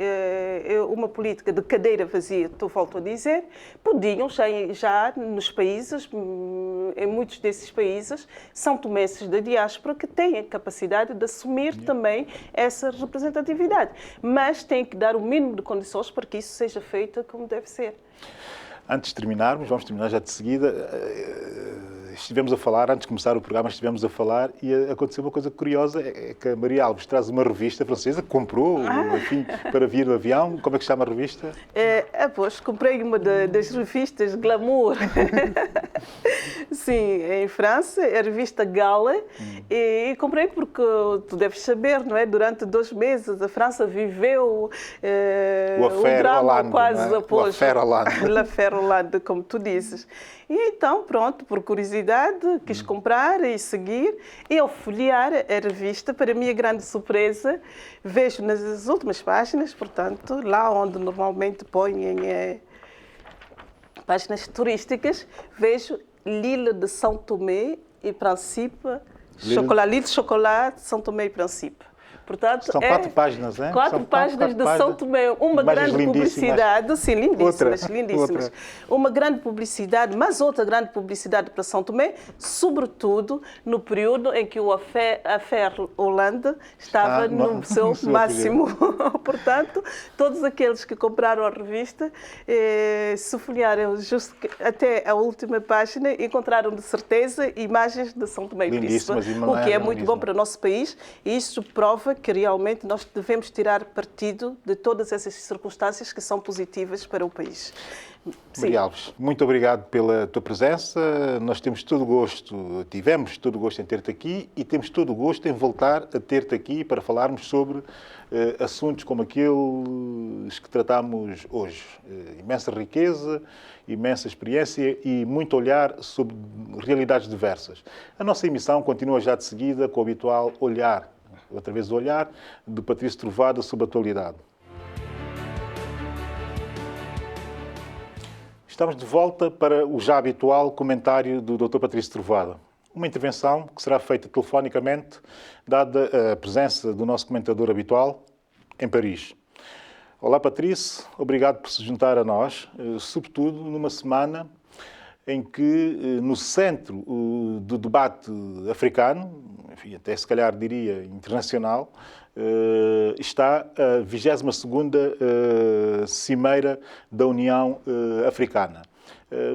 uma política de cadeira vazia, volto a dizer, podiam já nos países, em muitos desses países, São Tomenses da diáspora que têm a capacidade de assumir também essa representatividade. Mas tem que dar o mínimo de condições para que isso seja feito como deve ser. Antes de terminarmos, vamos terminar já de seguida, estivemos a falar, antes de começar o programa, estivemos a falar e aconteceu uma coisa curiosa, é que a Maria Alves traz uma revista francesa que comprou, enfim, para vir no avião. Como é que se chama a revista? Pois, comprei uma das revistas Glamour. Sim, em França, é a revista Gala, e comprei porque, tu deves saber, não é? Durante 2 meses a França viveu o drama Hollande, quase após l'affaire Hollande, como tu dizes. E então, pronto, por curiosidade, quis comprar e seguir. E ao folhear a revista, para minha grande surpresa, vejo nas últimas páginas, portanto, lá onde normalmente põem páginas turísticas, vejo l'île de São Tomé e Príncipe, l'île de chocolate, São Tomé e Príncipe. Portanto, são 4 páginas, é? 4 páginas de São Tomé, uma grande publicidade, sim, lindíssimas. Uma grande publicidade, mas outra grande publicidade para São Tomé, sobretudo no período em que o affaire Hollande estava no seu máximo. Portanto, todos aqueles que compraram a revista, se folhearam até a última página, encontraram de certeza imagens de São Tomé e Príncipe, o que é muito bom para o nosso país, e isso prova que realmente nós devemos tirar partido de todas essas circunstâncias que são positivas para o país. Maria Alves, muito obrigado pela tua presença. Nós tivemos todo o gosto em ter-te aqui e temos todo o gosto em voltar a ter-te aqui para falarmos sobre assuntos como aqueles que tratamos hoje. Imensa riqueza, imensa experiência e muito olhar sobre realidades diversas. A nossa emissão continua já de seguida com o habitual olhar, outra vez o olhar, de Patrício Trovada sobre a atualidade. Estamos de volta para o já habitual comentário do Dr. Patrício Trovada. Uma intervenção que será feita telefonicamente, dada a presença do nosso comentador habitual em Paris. Olá, Patrício. Obrigado por se juntar a nós, sobretudo numa semana em que, no centro do debate africano, enfim, até se calhar diria internacional, está a 22ª Cimeira da União Africana.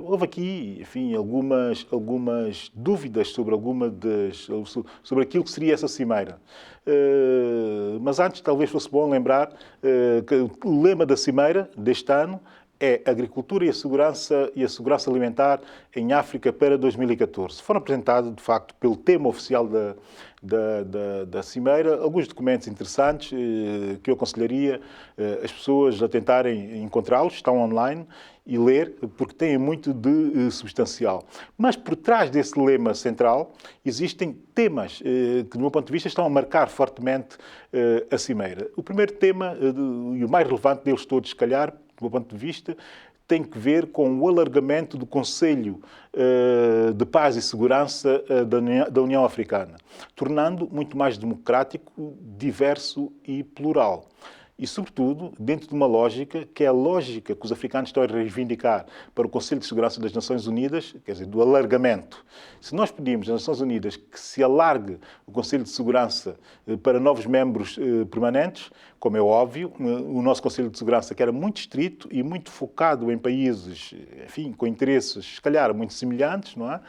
Houve aqui, enfim, algumas dúvidas sobre sobre aquilo que seria essa cimeira. Mas antes, talvez fosse bom lembrar que o lema da cimeira deste ano é Agricultura e a Segurança Alimentar em África para 2014. Foram apresentados, de facto, pelo tema oficial da Cimeira, alguns documentos interessantes que eu aconselharia as pessoas a tentarem encontrá-los, estão online, e ler, porque têm muito de substancial. Mas por trás desse lema central existem temas que, do meu ponto de vista, estão a marcar fortemente a Cimeira. O primeiro tema, e o mais relevante deles todos, se calhar, do meu ponto de vista, tem que ver com o alargamento do Conselho de Paz e Segurança da União Africana, tornando muito mais democrático, diverso e plural. E, sobretudo, dentro de uma lógica que é a lógica que os africanos estão a reivindicar para o Conselho de Segurança das Nações Unidas, quer dizer, do alargamento. Se nós pedimos às Nações Unidas que se alargue o Conselho de Segurança para novos membros permanentes, como é óbvio, o nosso Conselho de Segurança, que era muito estrito e muito focado em países, enfim, com interesses, se calhar, muito semelhantes, não é?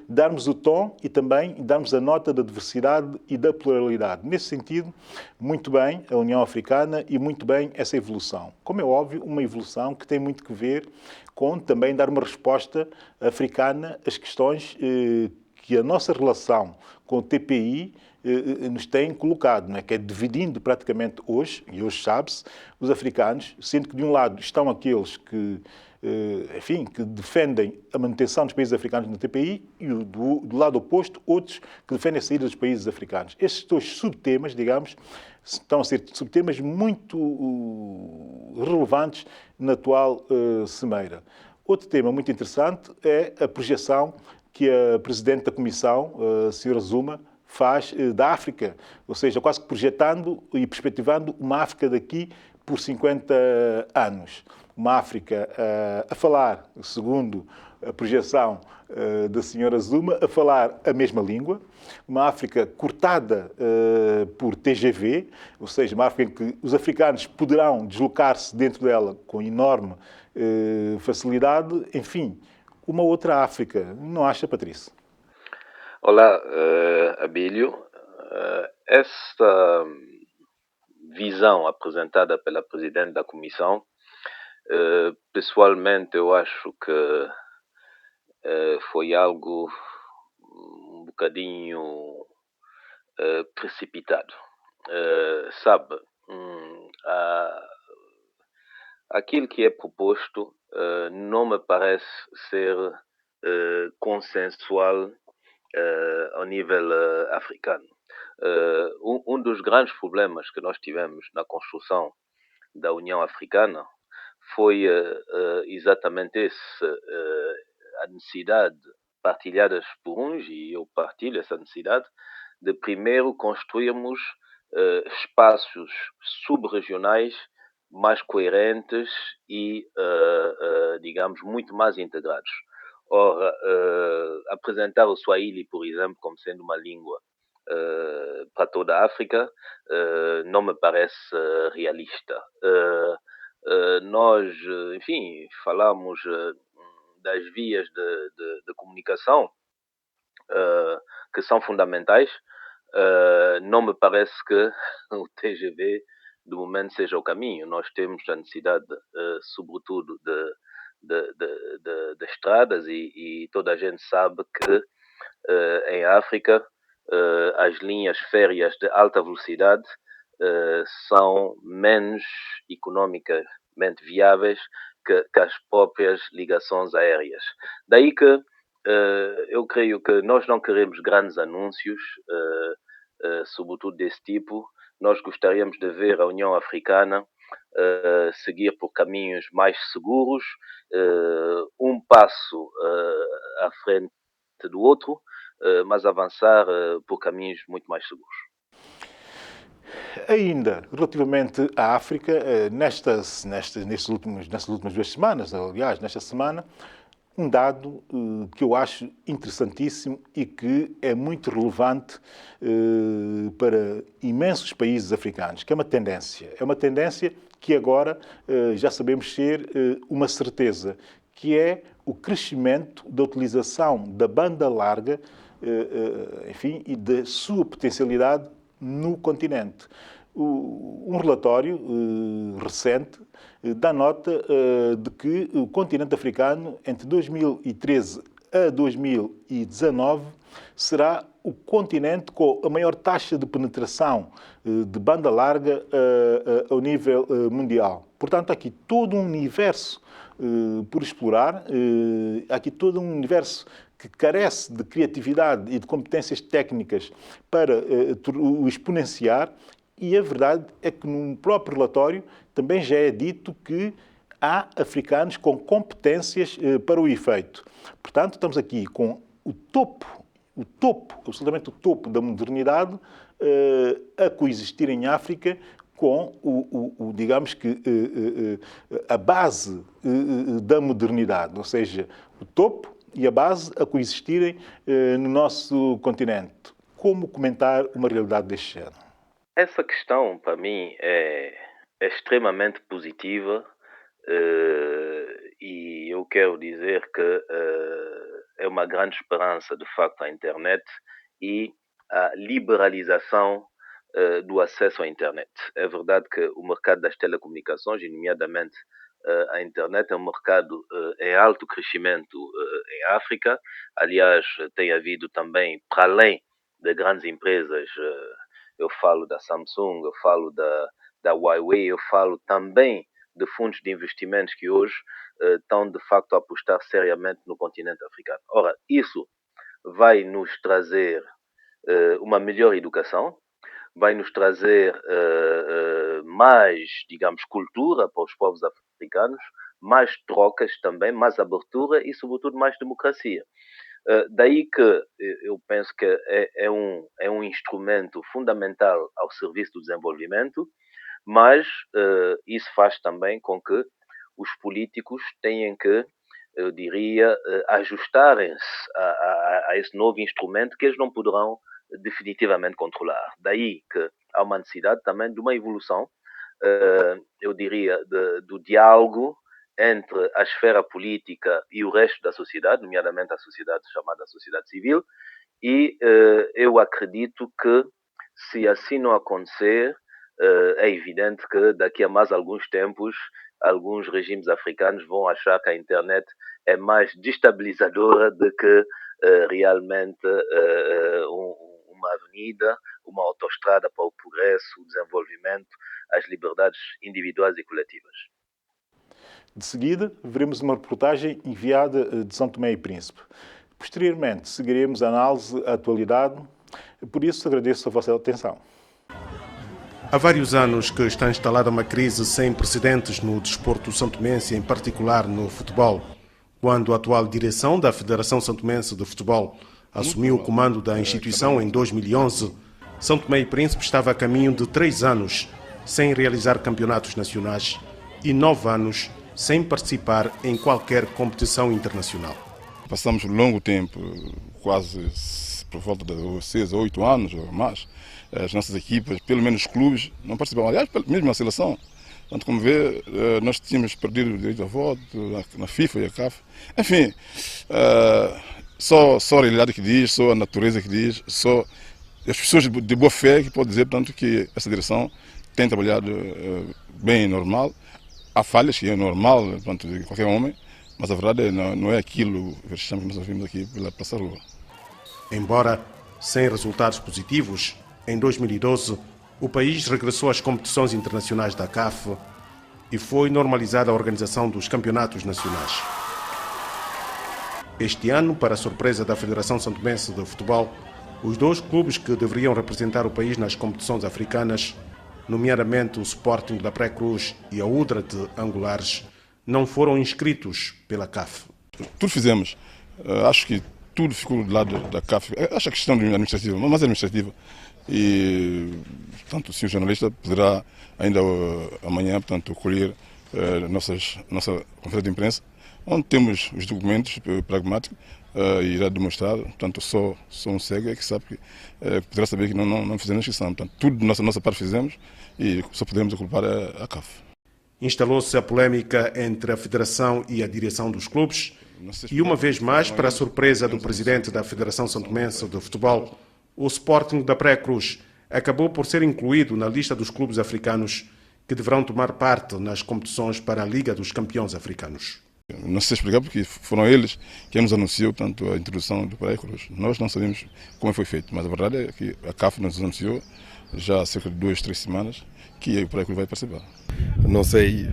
Darmos o tom e também darmos a nota da diversidade e da pluralidade. Nesse sentido, muito bem a União Africana e muito bem essa evolução. Como é óbvio, uma evolução que tem muito que ver com também dar uma resposta africana às questões que a nossa relação com o TPI nos tem colocado, não é? Que é dividindo praticamente hoje, e hoje sabe-se, os africanos, sendo que de um lado estão aqueles que enfim, que defendem a manutenção dos países africanos no TPI e do lado oposto, outros que defendem a saída dos países africanos. Estes 2 subtemas, digamos, estão a ser subtemas muito relevantes na atual Cimeira. Outro tema muito interessante é a projeção que a Presidente da Comissão, a Sra. Zuma, faz da África, ou seja, quase que projetando e perspectivando uma África daqui por 50 anos. Uma África a falar, segundo a projeção da Sra. Zuma, a falar a mesma língua, uma África cortada por TGV, ou seja, uma África em que os africanos poderão deslocar-se dentro dela com enorme facilidade, enfim, uma outra África. Não acha, Patrícia? Olá, Abílio. Essa visão apresentada pela Presidente da Comissão, pessoalmente eu acho que foi algo um bocadinho precipitado. Sabe, aquilo que é proposto não me parece ser consensual ao nível africano. Um dos grandes problemas que nós tivemos na construção da União Africana foi exatamente esse, a necessidade partilhadas por uns, e eu partilho essa necessidade, de primeiro construirmos espaços sub-regionais mais coerentes e, digamos, muito mais integrados. Ora, apresentar o Swahili, por exemplo, como sendo uma língua para toda a África, não me parece realista. Nós, enfim, falamos das vias de comunicação que são fundamentais. Não me parece que o TGV, do momento, seja o caminho. Nós temos a necessidade, sobretudo, de estradas e toda a gente sabe que em África as linhas férreas de alta velocidade são menos economicamente viáveis que as próprias ligações aéreas. Daí que eu creio que nós não queremos grandes anúncios, sobretudo desse tipo. Nós gostaríamos de ver a União Africana seguir por caminhos mais seguros, um passo à frente do outro, mas avançar por caminhos muito mais seguros. Ainda, relativamente à África, nestas últimas 2 semanas, aliás, nesta semana, um dado que eu acho interessantíssimo e que é muito relevante para imensos países africanos, que é uma tendência. É uma tendência que agora já sabemos ser uma certeza, que é o crescimento da utilização da banda larga, enfim, e da sua potencialidade no continente. Um relatório recente dá nota de que o continente africano, entre 2013 a 2019, será o continente com a maior taxa de penetração de banda larga ao nível mundial. Portanto, há aqui todo um universo por explorar, há aqui todo um universo que carece de criatividade e de competências técnicas para o exponenciar. E a verdade é que num próprio relatório também já é dito que há africanos com competências para o efeito. Portanto, estamos aqui com o topo, absolutamente o topo da modernidade a coexistir em África com digamos que a base da modernidade, ou seja, o topo e a base a coexistirem no nosso continente. Como comentar uma realidade deste género? Essa questão, para mim, é extremamente positiva e eu quero dizer que é uma grande esperança, de facto, a internet e a liberalização do acesso à internet. É verdade que o mercado das telecomunicações, e nomeadamente a internet, é um mercado em alto crescimento em África. Aliás, tem havido também, para além de grandes empresas, eu falo da Samsung, eu falo da Huawei, eu falo também de fundos de investimentos que hoje estão, de facto, a apostar seriamente no continente africano. Ora, isso vai nos trazer uma melhor educação, vai nos trazer mais, digamos, cultura para os povos africanos, mais trocas também, mais abertura e, sobretudo, mais democracia. Daí que eu penso que é um instrumento fundamental ao serviço do desenvolvimento, mas isso faz também com que os políticos tenham que, eu diria, ajustarem-se a esse novo instrumento que eles não poderão definitivamente controlar. Daí que há uma necessidade também de uma evolução, eu diria, do diálogo entre a esfera política e o resto da sociedade, nomeadamente a sociedade chamada sociedade civil, e eu acredito que, se assim não acontecer, é evidente que daqui a mais alguns tempos, alguns regimes africanos vão achar que a internet é mais destabilizadora do que realmente uma avenida, uma autoestrada para o progresso, o desenvolvimento, as liberdades individuais e coletivas. De seguida, veremos uma reportagem enviada de São Tomé e Príncipe. Posteriormente, seguiremos a análise da atualidade. Por isso, agradeço a vossa atenção. Há vários anos que está instalada uma crise sem precedentes no desporto santomense, em particular no futebol. Quando a atual direção da Federação Santomense de Futebol assumiu o comando da instituição em 2011, São Tomé e Príncipe estava a caminho de 3 anos sem realizar campeonatos nacionais e 9 anos sem participar em qualquer competição internacional. Passamos um longo tempo, quase por volta de 6 ou 8 anos ou mais, as nossas equipas, pelo menos os clubes, não participavam. Aliás, mesmo a seleção. Portanto, como vê, nós tínhamos perdido o direito a voto na FIFA e a CAF. Enfim, só a realidade que diz, só a natureza que diz, só as pessoas de boa fé que podem dizer, portanto, que essa direção tem trabalhado bem, normal. Há falhas, que é normal, portanto, de qualquer homem, mas a verdade não é aquilo que nós ouvimos aqui pela Praça Rua. Embora sem resultados positivos, em 2012 o país regressou às competições internacionais da CAF e foi normalizada a organização dos campeonatos nacionais. Este ano, para a surpresa da Federação Santomense de Futebol, os 2 clubes que deveriam representar o país nas competições africanas, nomeadamente o Sporting da Pré-Cruz e a Udra de Angulares, não foram inscritos pela CAF. Tudo fizemos. Acho que tudo ficou do lado da CAF. Acho a questão administrativa, mas administrativa. E, portanto, o senhor jornalista poderá ainda amanhã, portanto, colher nossa conferência de imprensa, onde temos os documentos pragmáticos e irá demonstrar, portanto, só um cego é que sabe que poderá saber que não fizemos inscrição. Portanto, tudo da nossa parte fizemos e só podemos culpar a CAF. Instalou-se a polémica entre a Federação e a direção dos clubes e, uma vez mais, para a surpresa do presidente da Federação Santomense de Futebol, o Sporting da Pré-Cruz acabou por ser incluído na lista dos clubes africanos que deverão tomar parte nas competições para a Liga dos Campeões Africanos. Não sei explicar porque foram eles que nos anunciou, portanto, a introdução do Pré-Cruz. Nós não sabemos como foi feito, mas a verdade é que a CAF nos anunciou já há cerca de 2, 3 semanas que o Pré-Cruz vai participar. Não sei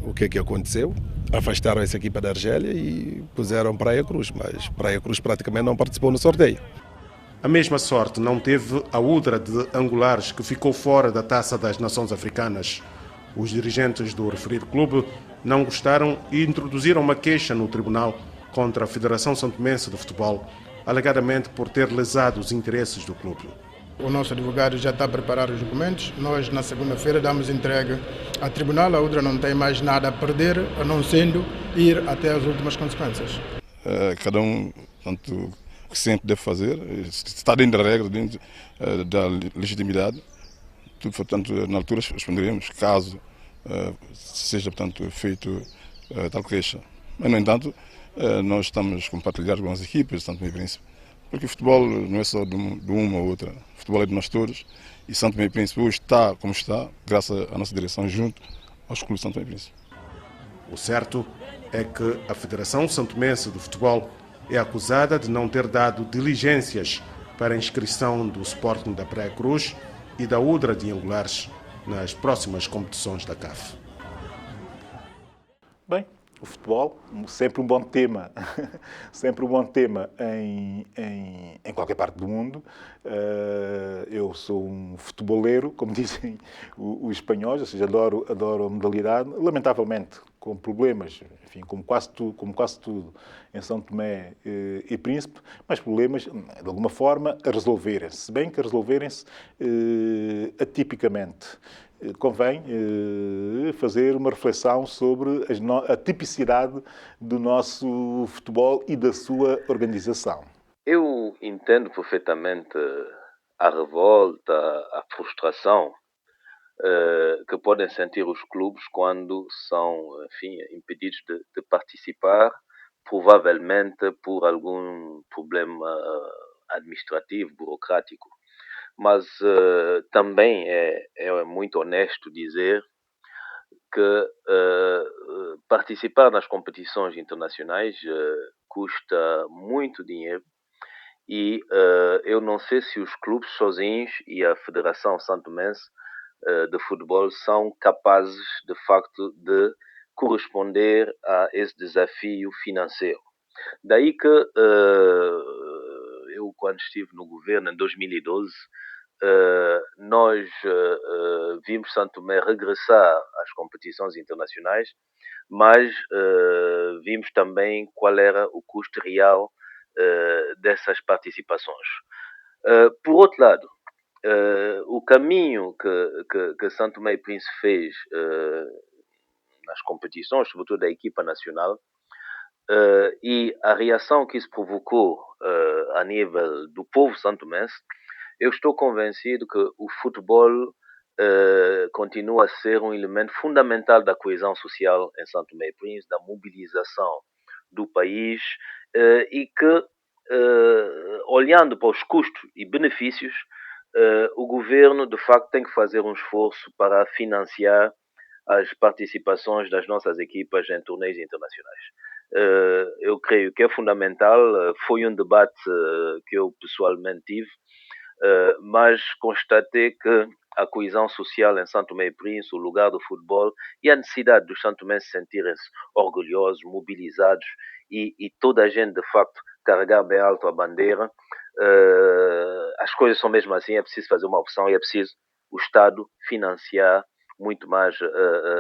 o que aconteceu. Afastaram essa equipa da Argélia e puseram Praia Cruz, mas Praia Cruz praticamente não participou no sorteio. A mesma sorte não teve a Udra de Angulares, que ficou fora da Taça das Nações Africanas. Os dirigentes do referido clube não gostaram e introduziram uma queixa no tribunal contra a Federação Santomense de Futebol, alegadamente por ter lesado os interesses do clube. O nosso advogado já está a preparar os documentos. Nós, na segunda-feira, damos entregue ao tribunal. A Udra não tem mais nada a perder, a não sendo ir até as últimas consequências. Cada um, portanto, o que sente deve fazer, está dentro da regra, dentro da legitimidade. Tudo, portanto, na altura responderemos, caso seja, portanto, feito tal queixa. Mas, no entanto, nós estamos compartilhados com as equipas, tanto no Príncipe, porque o futebol não é só de uma ou outra. O futebol é de nós todos e São Tomé e Príncipe hoje está como está, graças à nossa direção, junto aos clubes de São Tomé e Príncipe. O certo é que a Federação Santomense de Futebol é acusada de não ter dado diligências para a inscrição do Sporting da Praia Cruz e da Udra de Angulares nas próximas competições da CAF. Bem, o futebol, sempre um bom tema, sempre um bom tema em qualquer parte do mundo. Eu sou um futeboleiro, como dizem os espanhóis, ou seja, adoro a modalidade, lamentavelmente com problemas, enfim, como quase tudo em São Tomé e Príncipe, mas problemas, de alguma forma, a resolverem-se, se bem que a resolverem-se atipicamente. Convém fazer uma reflexão sobre a tipicidade do nosso futebol e da sua organização. Eu entendo perfeitamente a revolta, a frustração que podem sentir os clubes quando são, enfim, impedidos de participar, provavelmente por algum problema administrativo, burocrático. Mas também é muito honesto dizer que participar nas competições internacionais custa muito dinheiro e eu não sei se os clubes sozinhos e a Federação Santomense de Futebol são capazes, de facto, de corresponder a esse desafio financeiro. Daí que eu, quando estive no governo em 2012, nós vimos Santo Tomé regressar às competições internacionais, mas vimos também qual era o custo real dessas participações. Por outro lado, o caminho que Santo Tomé e Príncipe fez nas competições, sobretudo da equipa nacional, e a reação que isso provocou a nível do povo santomense, eu estou convencido que o futebol continua a ser um elemento fundamental da coesão social em Santo Tomé e Príncipe, da mobilização do país e que, olhando para os custos e benefícios, o governo, de facto, tem que fazer um esforço para financiar as participações das nossas equipas em torneios internacionais. Eu creio que é fundamental. Foi um debate que eu pessoalmente tive, mas constatei que a coesão social em Santo Tomé e Príncipe, o lugar do futebol e a necessidade dos santomenses sentirem-se orgulhosos, mobilizados e toda a gente, de facto, carregar bem alto a bandeira. As coisas são mesmo assim, é preciso fazer uma opção e é preciso o Estado financiar muito mais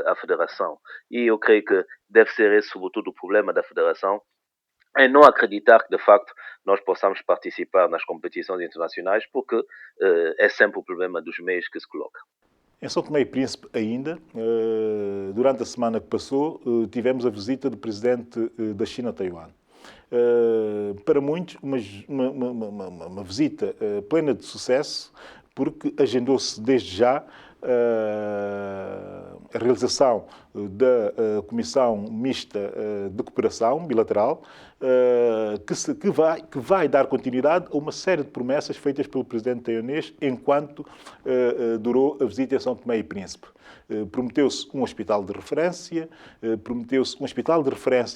a Federação. E eu creio que deve ser esse, sobretudo, o problema da Federação, é não acreditar que, de facto, nós possamos participar nas competições internacionais, porque é sempre o problema dos meios que se coloca. Em São Tomé e Príncipe, ainda, durante a semana que passou, tivemos a visita do presidente da China a Taiwan. Para muitos, uma visita plena de sucesso, porque agendou-se desde já a realização da Comissão Mista de Cooperação Bilateral, que vai dar continuidade a uma série de promessas feitas pelo presidente taiwanês enquanto durou a visita a São Tomé e Príncipe. Prometeu-se um hospital de referência,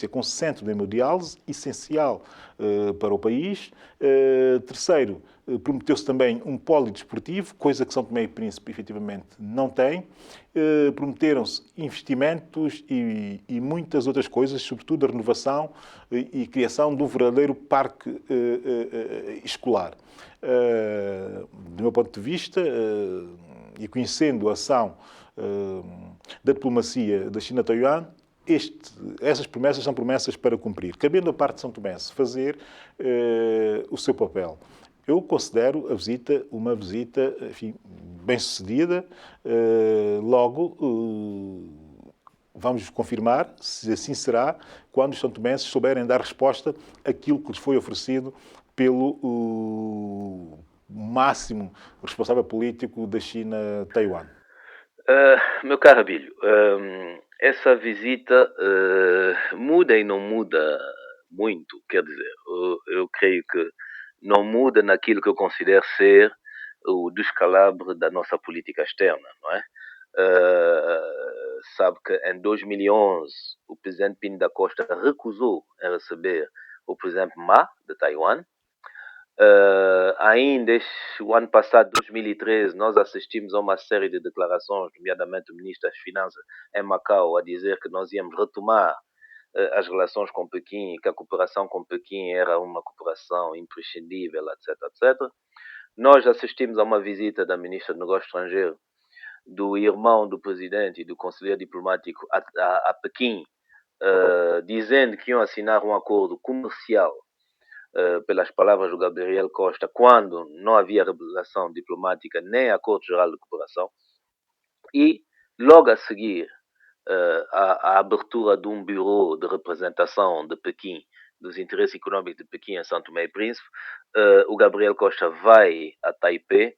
com centro de hemodiálise, essencial para o país. Terceiro, prometeu-se também um polidesportivo, coisa que São Tomé e Príncipe efetivamente não tem. Prometeram-se investimentos e muitas outras coisas, sobretudo a renovação e criação de um verdadeiro parque escolar. Do meu ponto de vista, e conhecendo a ação da diplomacia da China-Taiwan, essas promessas são promessas para cumprir. Cabendo a parte de São Tomé fazer o seu papel. Eu considero a visita uma visita, enfim, bem-sucedida. Logo, vamos confirmar se assim será quando os santomenses souberem dar resposta àquilo que lhes foi oferecido pelo máximo responsável político da China-Taiwan. Meu caro Abílio, essa visita muda e não muda muito, quer dizer, eu creio que não muda naquilo que eu considero ser o descalabro da nossa política externa, não é? Sabe que em 2011 o presidente Pinto da Costa recusou a receber o presidente Ma, de Taiwan. Ainda o ano passado, 2013, nós assistimos a uma série de declarações, nomeadamente o ministro das Finanças em Macau, a dizer que nós íamos retomar as relações com Pequim e que a cooperação com Pequim era uma cooperação imprescindível, etc, etc. Nós assistimos a uma visita da ministra de Negócios Estrangeiros, do irmão do presidente e do conselheiro diplomático a Pequim, dizendo que iam assinar um acordo comercial, pelas palavras do Gabriel Costa, quando não havia revelação diplomática nem acordo geral de cooperação. E, logo a seguir, a abertura de um bureau de representação de Pequim, dos interesses econômicos de Pequim em São Tomé e Príncipe, o Gabriel Costa vai a Taipei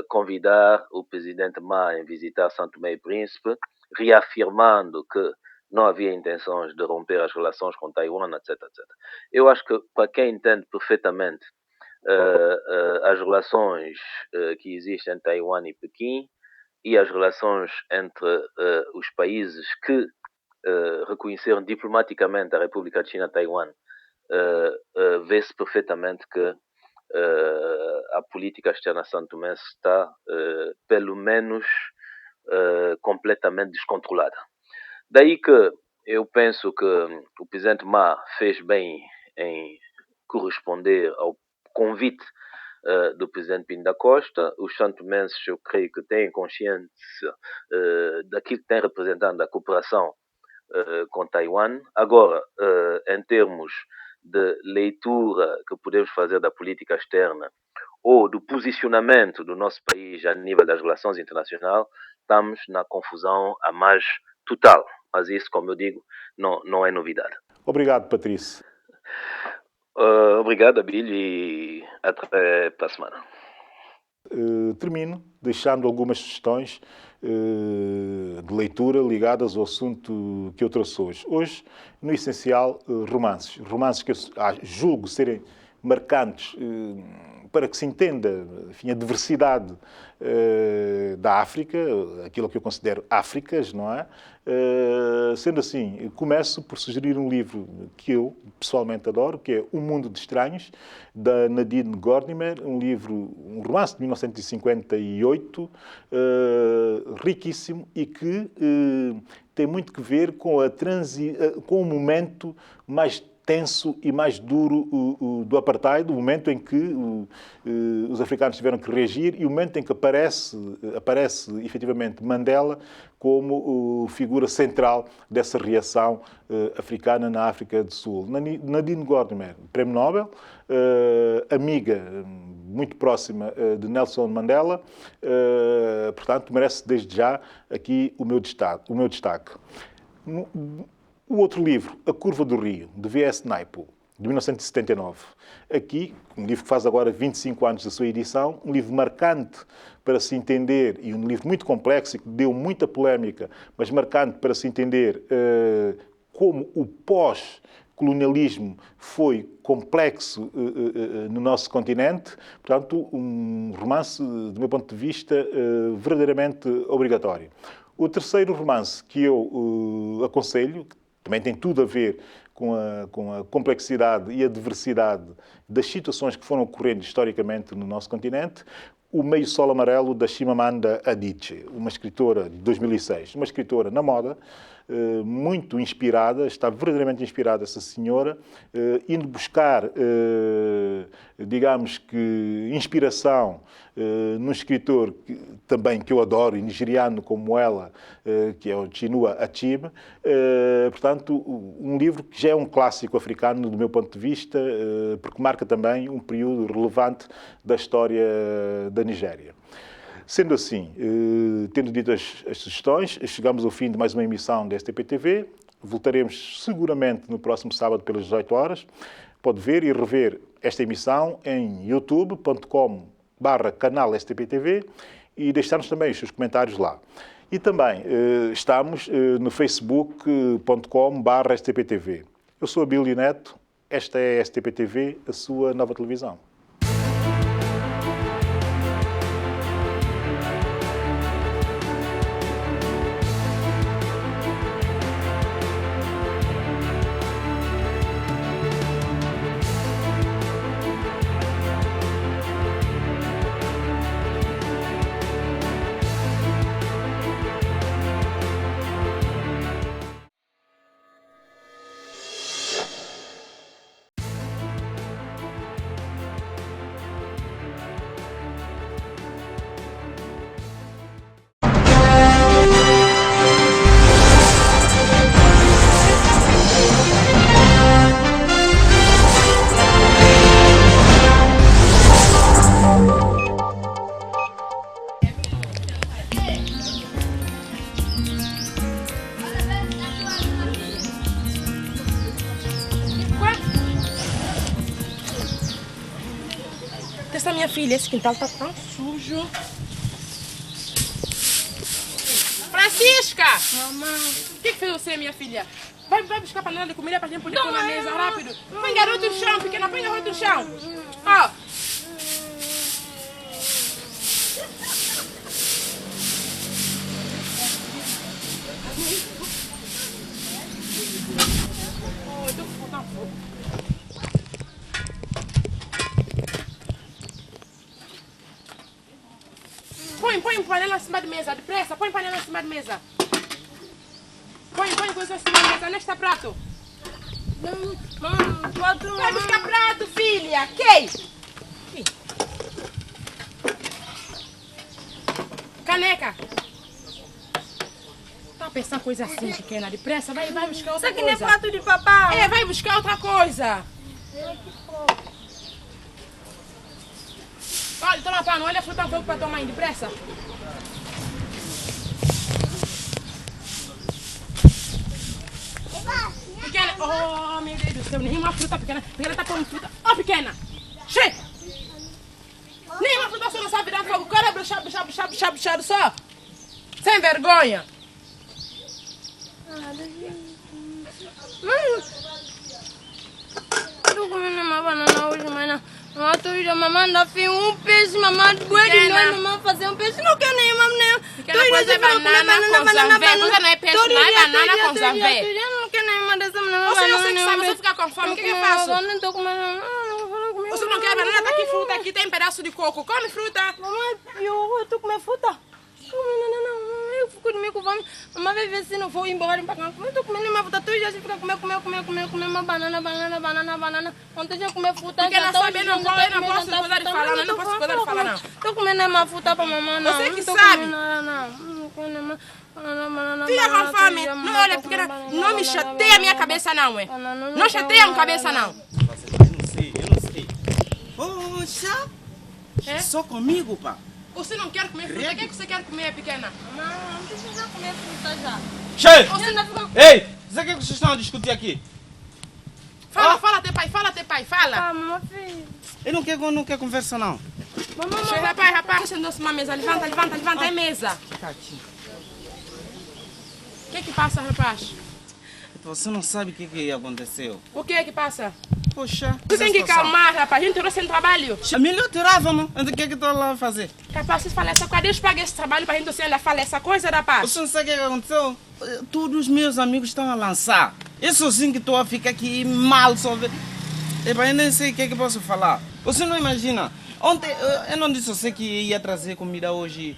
convidar o presidente Ma a visitar São Tomé e Príncipe, reafirmando que não havia intenções de romper as relações com Taiwan, etc, etc. Eu acho que, para quem entende perfeitamente as relações que existem entre Taiwan e Pequim e as relações entre os países que reconheceram diplomaticamente a República de China Taiwan, vê-se perfeitamente que a política externa santomense está, pelo menos, completamente descontrolada. Daí que eu penso que o presidente Ma fez bem em corresponder ao convite do presidente Pinto da Costa. Os santomenses, eu creio que têm consciência daquilo que tem representado a cooperação com Taiwan. Agora, em termos de leitura que podemos fazer da política externa ou do posicionamento do nosso país a nível das relações internacionais, estamos na confusão a mais total. Mas isso, como eu digo, não é novidade. Obrigado, Patrício. Obrigado, Abílio, e até para a semana. Termino deixando algumas sugestões de leitura ligadas ao assunto que eu trouxe hoje. Hoje, no essencial, romances. Romances que eu julgo serem marcantes para que se entenda, enfim, a diversidade da África, aquilo que eu considero Áfricas, não é? Sendo assim, começo por sugerir um livro que eu pessoalmente adoro, que é O Mundo de Estranhos, da Nadine Gordimer, um romance de 1958, riquíssimo e que tem muito que ver com com o momento mais tenso e mais duro do apartheid, o momento em que os africanos tiveram que reagir e o momento em que aparece efetivamente Mandela como figura central dessa reação africana na África do Sul. Nadine Gordimer, Prémio Nobel, amiga muito próxima de Nelson Mandela, portanto, merece desde já aqui o meu destaque. O outro livro, A Curva do Rio, de V.S. Naipaul, de 1979. Aqui, um livro que faz agora 25 anos da sua edição, um livro marcante para se entender, e um livro muito complexo e que deu muita polémica, mas marcante para se entender como o pós-colonialismo foi complexo no nosso continente. Portanto, um romance, do meu ponto de vista, verdadeiramente obrigatório. O terceiro romance que eu aconselho, também tem tudo a ver com a complexidade e a diversidade das situações que foram ocorrendo historicamente no nosso continente, O Meio Sol Amarelo, da Chimamanda Adichie, uma escritora de 2006, uma escritora na moda, muito inspirada, está verdadeiramente inspirada essa senhora, indo buscar, digamos que, inspiração num escritor que eu adoro, e nigeriano como ela, que é o Chinua Achebe. Portanto, um livro que já é um clássico africano, do meu ponto de vista, porque marca também um período relevante da história da Nigéria. Sendo assim, tendo dito as sugestões, chegamos ao fim de mais uma emissão da STP-TV. Voltaremos seguramente no próximo sábado pelas 18 horas. Pode ver e rever esta emissão em youtube.com/canal STP-TV e deixar-nos também os seus comentários lá. E também estamos no facebook.com/STP-TV. Eu sou Abílio Neto, esta é a STP-TV, a sua nova televisão. minha filha, esse quintal está tão sujo. Francisca! Mamãe. O que fez você, minha filha? Vai buscar panela de comida pra gente poder pôr na mesa, rápido. Põe garoto no chão, pequena, põe garoto no chão. Ó. Põe panela em cima de mesa, depressa, põe panela em cima de mesa. Põe coisa em cima de mesa, neste prato. Vai buscar prato, filha. Quem? Caneca. Tá a pensar coisa assim, pequena, depressa, vai buscar outra coisa. Isso aqui não é prato de papai. É, vai buscar outra coisa. Olha, toma pano, olha a fruta um pouco para tua mãe, depressa. Pequena, oh meu Deus do céu, nenhuma fruta pequena. Pequena tá com fruta. Oh, pequena! Che! Nenhuma fruta só não sabe dar fogo. Cara, bruxado só. Sem vergonha. Tô comendo uma banana hoje, mas não. Mamãe dá fim um peixe, mamãe doer de nós, mamãe fazer um peixe. Não quero nenhuma, nem. Pequena coisa é banana com zambé. Coisa não é peixe, não é banana com zambé. Eu não quero nenhuma dessas bananas. Você não sei que sabe, você fica com fome. O que eu faço? Eu não tô comendo. Você não quer banana? Tá aqui fruta, aqui tem pedaço de coco. Come fruta. Mamãe, eu tô comendo fruta. Não. Eu fico dormindo com fome. Mamãe vai ver se não vou embora para cá. Eu tô comendo uma fruta. Tu já fica comer uma banana. Quando eu já comer fruta, porque ela sabe, eu não posso poder falar, não posso poder falar, não. Tô comendo uma fruta para mamãe, não. Você que sabe. Não. Fica com fome. Não, olha, pequena, não me chateia a minha cabeça, não, é. Não chateia a minha cabeça, não. Eu não sei. Poxa, só comigo, pá. Você não quer comer fruta? O que você quer comer, pequena? Não precisa comer fruta já. Cheio! Ei! Você que vocês estão a discutir aqui? Fala, teu pai, fala. Eu não quero conversa, não. Cheio, rapaz, sentou-se uma mesa. Levanta, é mesa. O que passa, rapaz? Você não sabe o que aconteceu. O que passa? Poxa. Você tem que calmar, rapaz. A gente tirou sem trabalho. Melhor tirava-me. O que estou lá a fazer? Rapaz, vocês falam essa coisa. Deixa eu pagar esse trabalho para a gente ainda falar essa coisa, rapaz. Você não sabe o que aconteceu? Todos os meus amigos estão a lançar. Eu sozinho que estou a ficar aqui mal só. Eu nem sei o que posso falar. Você não imagina. Ontem, eu não disse a você que ia trazer comida hoje,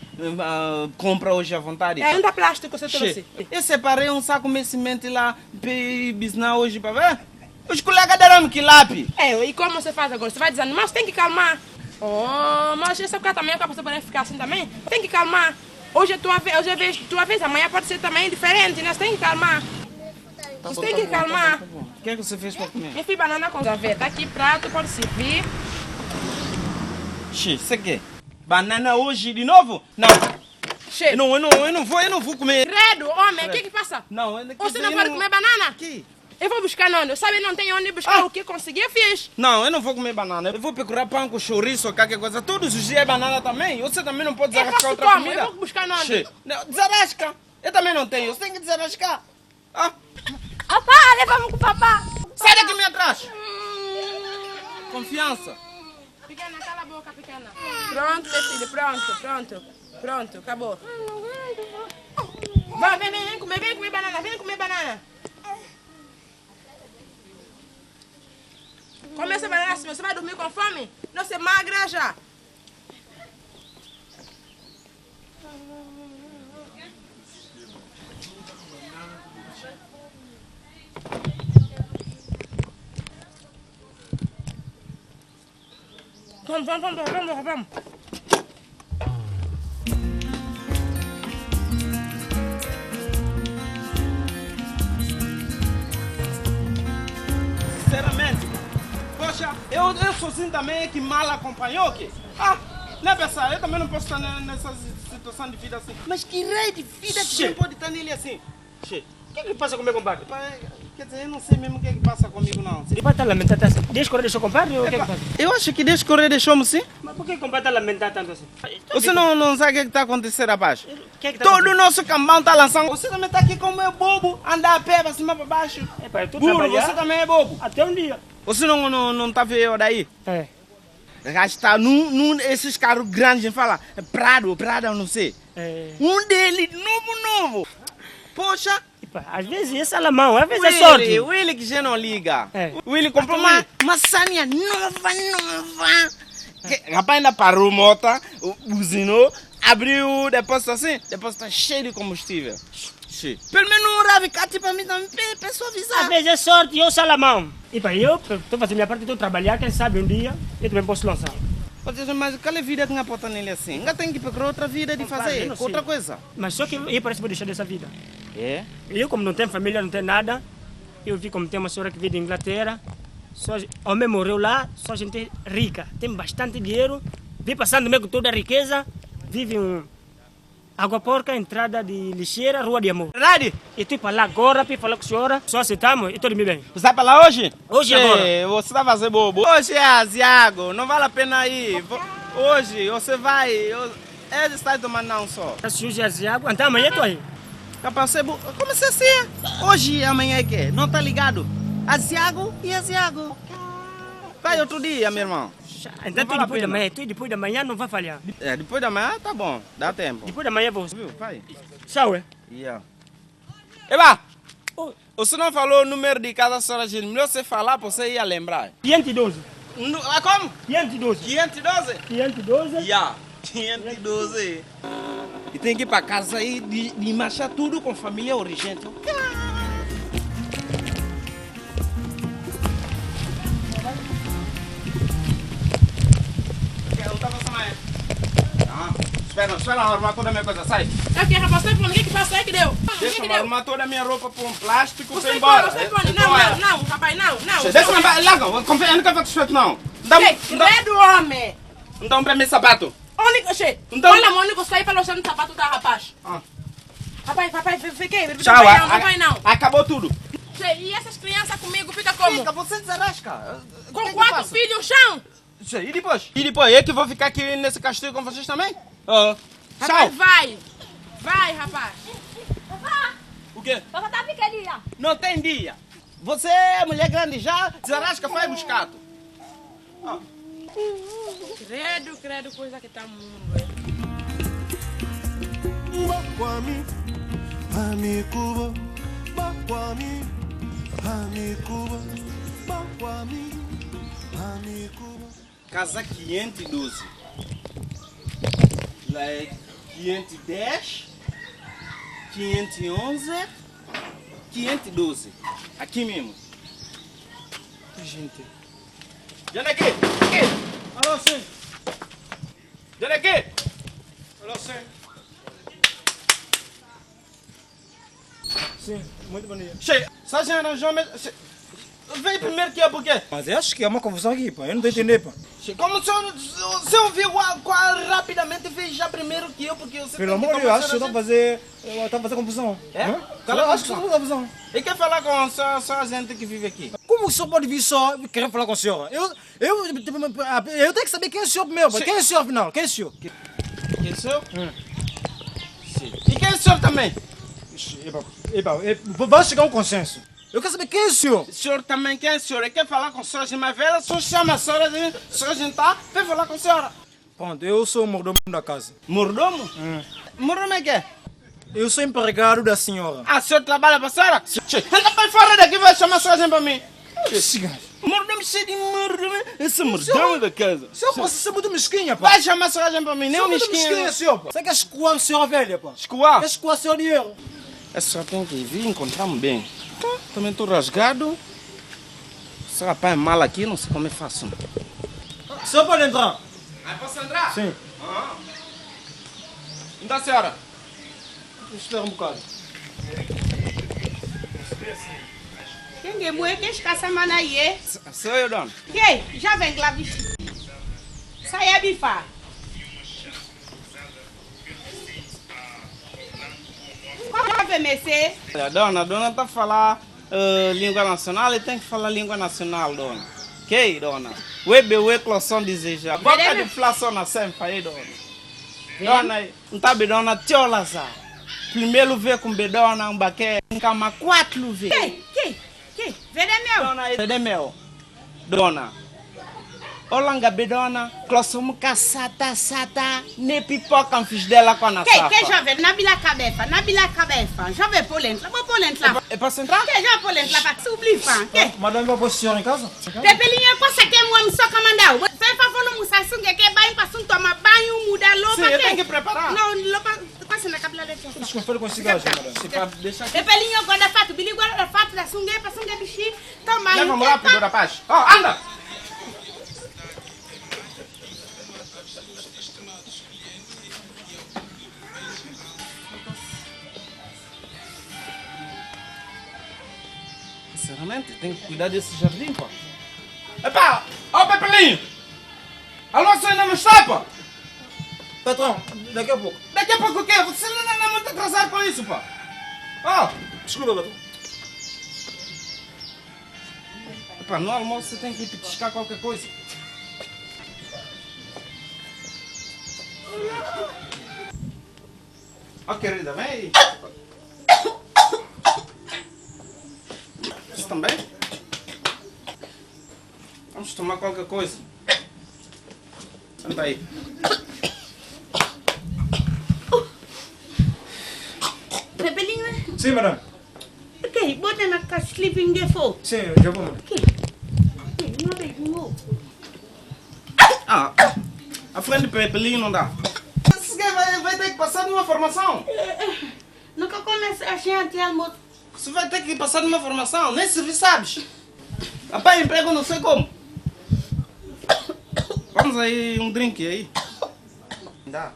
compra hoje à vontade. É ainda plástico você trouxe. Eu separei um saco de semente lá, bisnar hoje para ver. Os colegas deram-me quilape. E como você faz agora? Você vai desanimar? Você tem que calmar. Oh, mas essa coisa também é para você poder ficar assim também. Tem que calmar. Hoje é tua vez, amanhã pode ser também diferente, né? Você tem que calmar. Você tem que calmar. O que você fez para comer? Eu fiz banana com zambé. Tá aqui prato, pode servir. Você quer? Banana hoje de novo? Não. Che. Eu não vou comer. Credo, homem, o que passa? Não, você não pode comer banana? Que? Eu vou buscar onde? Sabe, não tem onde buscar o que conseguir, eu fiz. Não, eu não vou comer banana. Eu vou procurar pão com chouriço, qualquer coisa. Todos os dias é banana também. Você também não pode desarrascar outra comida. Eu vou buscar onde? Desarrasca. Eu também não tenho. Você tem que desarrascar. Papá, leva-me com o papá. Sai daqui, me atrás. Confiança. Pequena, cala a boca, pequena. Pronto, meu filho, pronto, acabou. Vai, vem comer banana, Come essa banana, senhor, você vai dormir com fome? Não se magra já. Vamos. Sinceramente, poxa, eu sozinho também é que mal acompanhou aqui. Não é pensar, eu também não posso estar nessa situação de vida assim. Mas que rei de vida que não pode estar nele assim? O que é que passa comigo, compadre? Quer dizer, eu não sei mesmo o que é que passa comigo, não. Ele vai estar lamentando assim. Desde correr deixou, compadre? Ou o que é que passa? Eu acho que desde correr deixou-me sim. Mas por que o compadre está lamentando tanto assim? Você não sabe o que é que está acontecendo, rapaz? que é que tá Todo o acontecendo? nosso cambão está lançando. Você também está aqui como é bobo, andar a pé para cima para baixo. Epa, eu tô Burro, trabalhando. você também é bobo. Até um dia. Você não tá vendo daí? É. Está num esses carros grandes, fala Prado, eu não sei. É. Um deles, novo. Poxa. Epa, às vezes esse alemão, às vezes é sorte. O Willy que já não liga. É. O Willy comprou uma Sânia nova. Rapaz ainda parou a moto, buzinou, abriu o depósito assim, o depósito está cheio de combustível. Cheio. Pelo menos um rabicate para mim também, para suavizar. Às vezes é sorte, eu sou alemão. Epa, eu estou fazendo minha parte, estou trabalhar, quem sabe um dia eu também posso lançar. Mas aquela vida que não pode nele assim, ainda tem que procurar outra vida de fazer, outra coisa. Mas só que eu parece que vou deixar dessa vida. É? Eu, como não tenho família, não tenho nada, eu vi como tem uma senhora que vive da Inglaterra, só, o homem morreu lá, só gente rica, tem bastante dinheiro, vi passando meio com toda a riqueza, vive água porca, entrada de lixeira, rua de amor. Verdade? Eu estou para lá agora para falar com a senhora, só aceitamos e estou dormindo bem. Você vai para lá hoje? Hoje agora. Você vai fazer bobo. Hoje é asiago, não vale a pena ir. Hoje você vai, é de estar tomando não só. Se hoje é asiago, então amanhã estou aí. Capaz de como você assim? Hoje e amanhã é que? Não tá ligado? Asiago e asiago. Vai outro dia, meu irmão. Então tu depois da manhã não vai falhar. É, depois da manhã tá bom, dá tempo. Depois da manhã vou. Viu? Vai. Tchau, é? Yeah. Eba! Você não falou o número de cada senhora, gente. Melhor você falar para você ia lembrar. 512. Como? 512. 512? 512? Yeah. 512. E tem que ir para casa aí de marchar tudo com família urgente. Espera arrumar toda a minha coisa, sai. É o que, rapaz? Você o que passa aí que deu? Deixa eu arrumar toda a minha roupa para um plástico e Você ir embora. Você pode, não, rapaz, não. Deixa-me, larga, eu não quero satisfeito não. Credo, homem. Então para mim sapato. Então, olha, o único sai para o seu sapato da rapaz. Rapaz, fiquei. Tchau, não vai não. Acabou tudo. E essas crianças comigo, fica como? Fica, você desarrasca. Com 4 filhos no chão. E depois? E depois, eu que vou ficar aqui nesse castigo com vocês também? Rapaz, vai, rapaz. O quê? Vai botar piqueria. Não tem dia. Você é mulher grande já, desarrasca, vai buscar. Credo, coisa que tá mundo. Casa 512. Lá é 510, 511, 512. Aqui mesmo. Gente. Olha aqui. Alô, sim. Olha aqui. Alô, sim. Sim, muito bom dia. Cheio. Sargento arranjou mesmo. Veio primeiro que é por quê? Mas eu acho que é uma confusão aqui, pô. Eu não tô entendendo, pô. Como o senhor viu rapidamente fez já primeiro que eu, porque você... Pelo amor de Deus, acho que eu tô fazendo confusão. É? Eu acho que eu tô fazendo confusão. E quer falar com só a gente que vive aqui? Como o senhor pode vir só querer falar com o senhor? Eu tenho que saber quem é o senhor primeiro, pô. Quem é o senhor afinal? Quem é o senhor? Quem é o senhor? Sim. E quem é o senhor também? Vamos chegar a um consenso. Eu quero saber quem é o senhor. O senhor também, quem é o senhor? Ele quer falar com a senhora mais velha, só chama a senhora, a senhora jantar, vem falar com a senhora. Pronto, eu sou o mordomo da casa. Mordomo? Mordomo é quê? Eu sou empregado da senhora. Ah, o senhor trabalha para a senhora? Anda para fora daqui, vai chamar a senhora para mim. Mordomo cheio de mordomo. Esse mordomo da casa. Senhor, pô, você é muito mesquinha, pô. Vai chamar a senhora para mim, nem um mesquinha. Senhor, pô. Você quer escoar a senhora velha, pô? Escoar? Quer escoar a senhora dinheiro? Essa senhora tem que vir encontrar-me bem. Também estou rasgado. Esse rapaz é mal aqui, não sei como é fácil. O senhor pode entrar? Posso entrar? Sim. Então, senhora? Espera um bocado. Quem é mulher que está semana aí? Sou eu, dona. Quem? Já vem lá vestir. Sai a bifar. Qual é a mexer. Dona tá a falar língua nacional e tem que falar língua nacional, dona. Ok, dona? Ué, cloção deseja. Boca de inflação na sempre aí, dona. Dona, não tá dona, tiola, sa. Primeiro vê com bedona, um baquê, em cama 4 vê. Que? Vede meu? Dona, vede meu. Dona. Olanga bedona, cloção sata, ne pipoca fiz dela com a nação. Que jovem, na bila cabeça. Jovem polenta, vou polenta lá. É para centrar? Que jovem polenta lá para subir, que? Madame vai posicionar em casa? Pepelinha, coisa que eu só comandar. Vai para falar no mussaço que banho para assunto tomar banho, mudar loupa. Sim, eu tenho que preparar. Não, loupa, quase na cabela de testa. Desconfere com cigarro, madame. Pepelinha, guarda fato, bili guarda fato da sungue, para sungue bichi, toma. Leva-me rápido, rapaz. Oh, anda! Sinceramente, tem que cuidar desse jardim, pô. Epá! Ó, Pepelinho! Alô, você ainda não está, pô? Patrão, daqui a pouco. Daqui a pouco o quê? Você não é muito atrasado com isso, pô. Ó! Desculpa, patrão. Epá, no almoço você tem que ir petiscar qualquer coisa. Ó, querida, vem aí. Isso também? Vamos tomar qualquer coisa. Senta aí. Pepelinho, né? Sim, madame. Ok, bota na casa sleeping default. Sim, já vou, madame. Não vem, não. Ah, a frente do Pepelinho não dá. Esse vai ter que passar numa formação. Nunca comecei a gente almoço. Você vai ter que passar numa formação, nem serviço sabes. Rapaz, emprego não sei como. Vamos aí, um drink aí. Dá.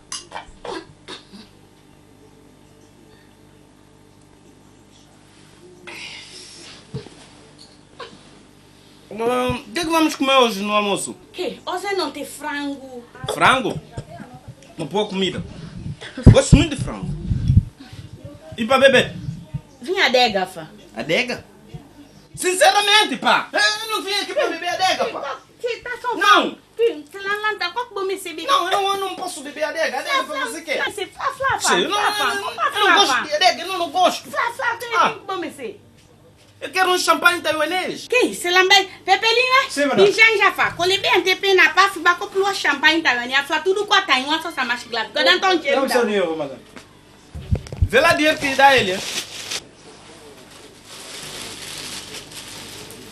O que é que vamos comer hoje no almoço? Que? Hoje não tem frango. Frango? Uma boa comida. Gosto muito de frango. E para beber? Vinha adega, fã. Adega? Sinceramente, pá! Eu não vim aqui para beber adega, pá! Tá só não! Não, eu não posso beber adega. Adega para você quê? Eu não gosto de adega, eu não gosto. Eu quero um champanhe taiwanês. Que? Você lembra? Pepelinho, sim, madame. E já faz. Quando ele bem antepê na paz, vai comprar um champanhe taiwanês. Faz tudo com a Taiwan, só se mais claro. Não, seu dinheiro, madame. Vê lá dinheiro que dá ele.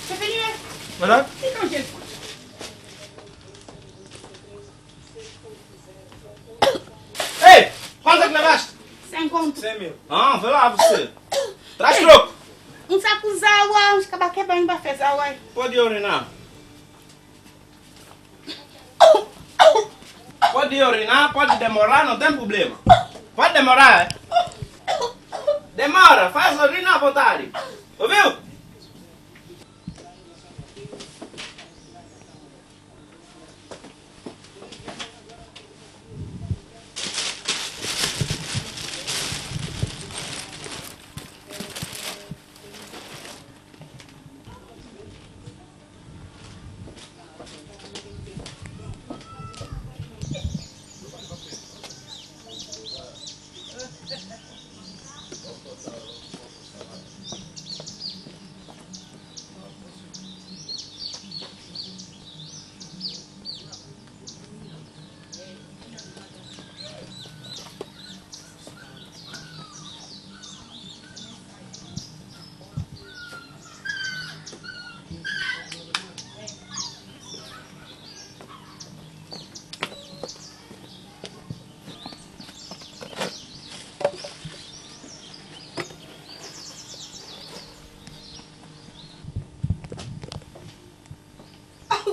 Pepelinho, madame? Então, gente. Ei! Quanto é que levaste? 100 conto. 100 mil. Ah, vê lá você. Traz troco. Um saco de água, uns cabaquê bem para fazer água. Pode urinar. Pode urinar, pode demorar, não tem problema. Pode demorar, Demora, faz urinar à vontade. Ouviu?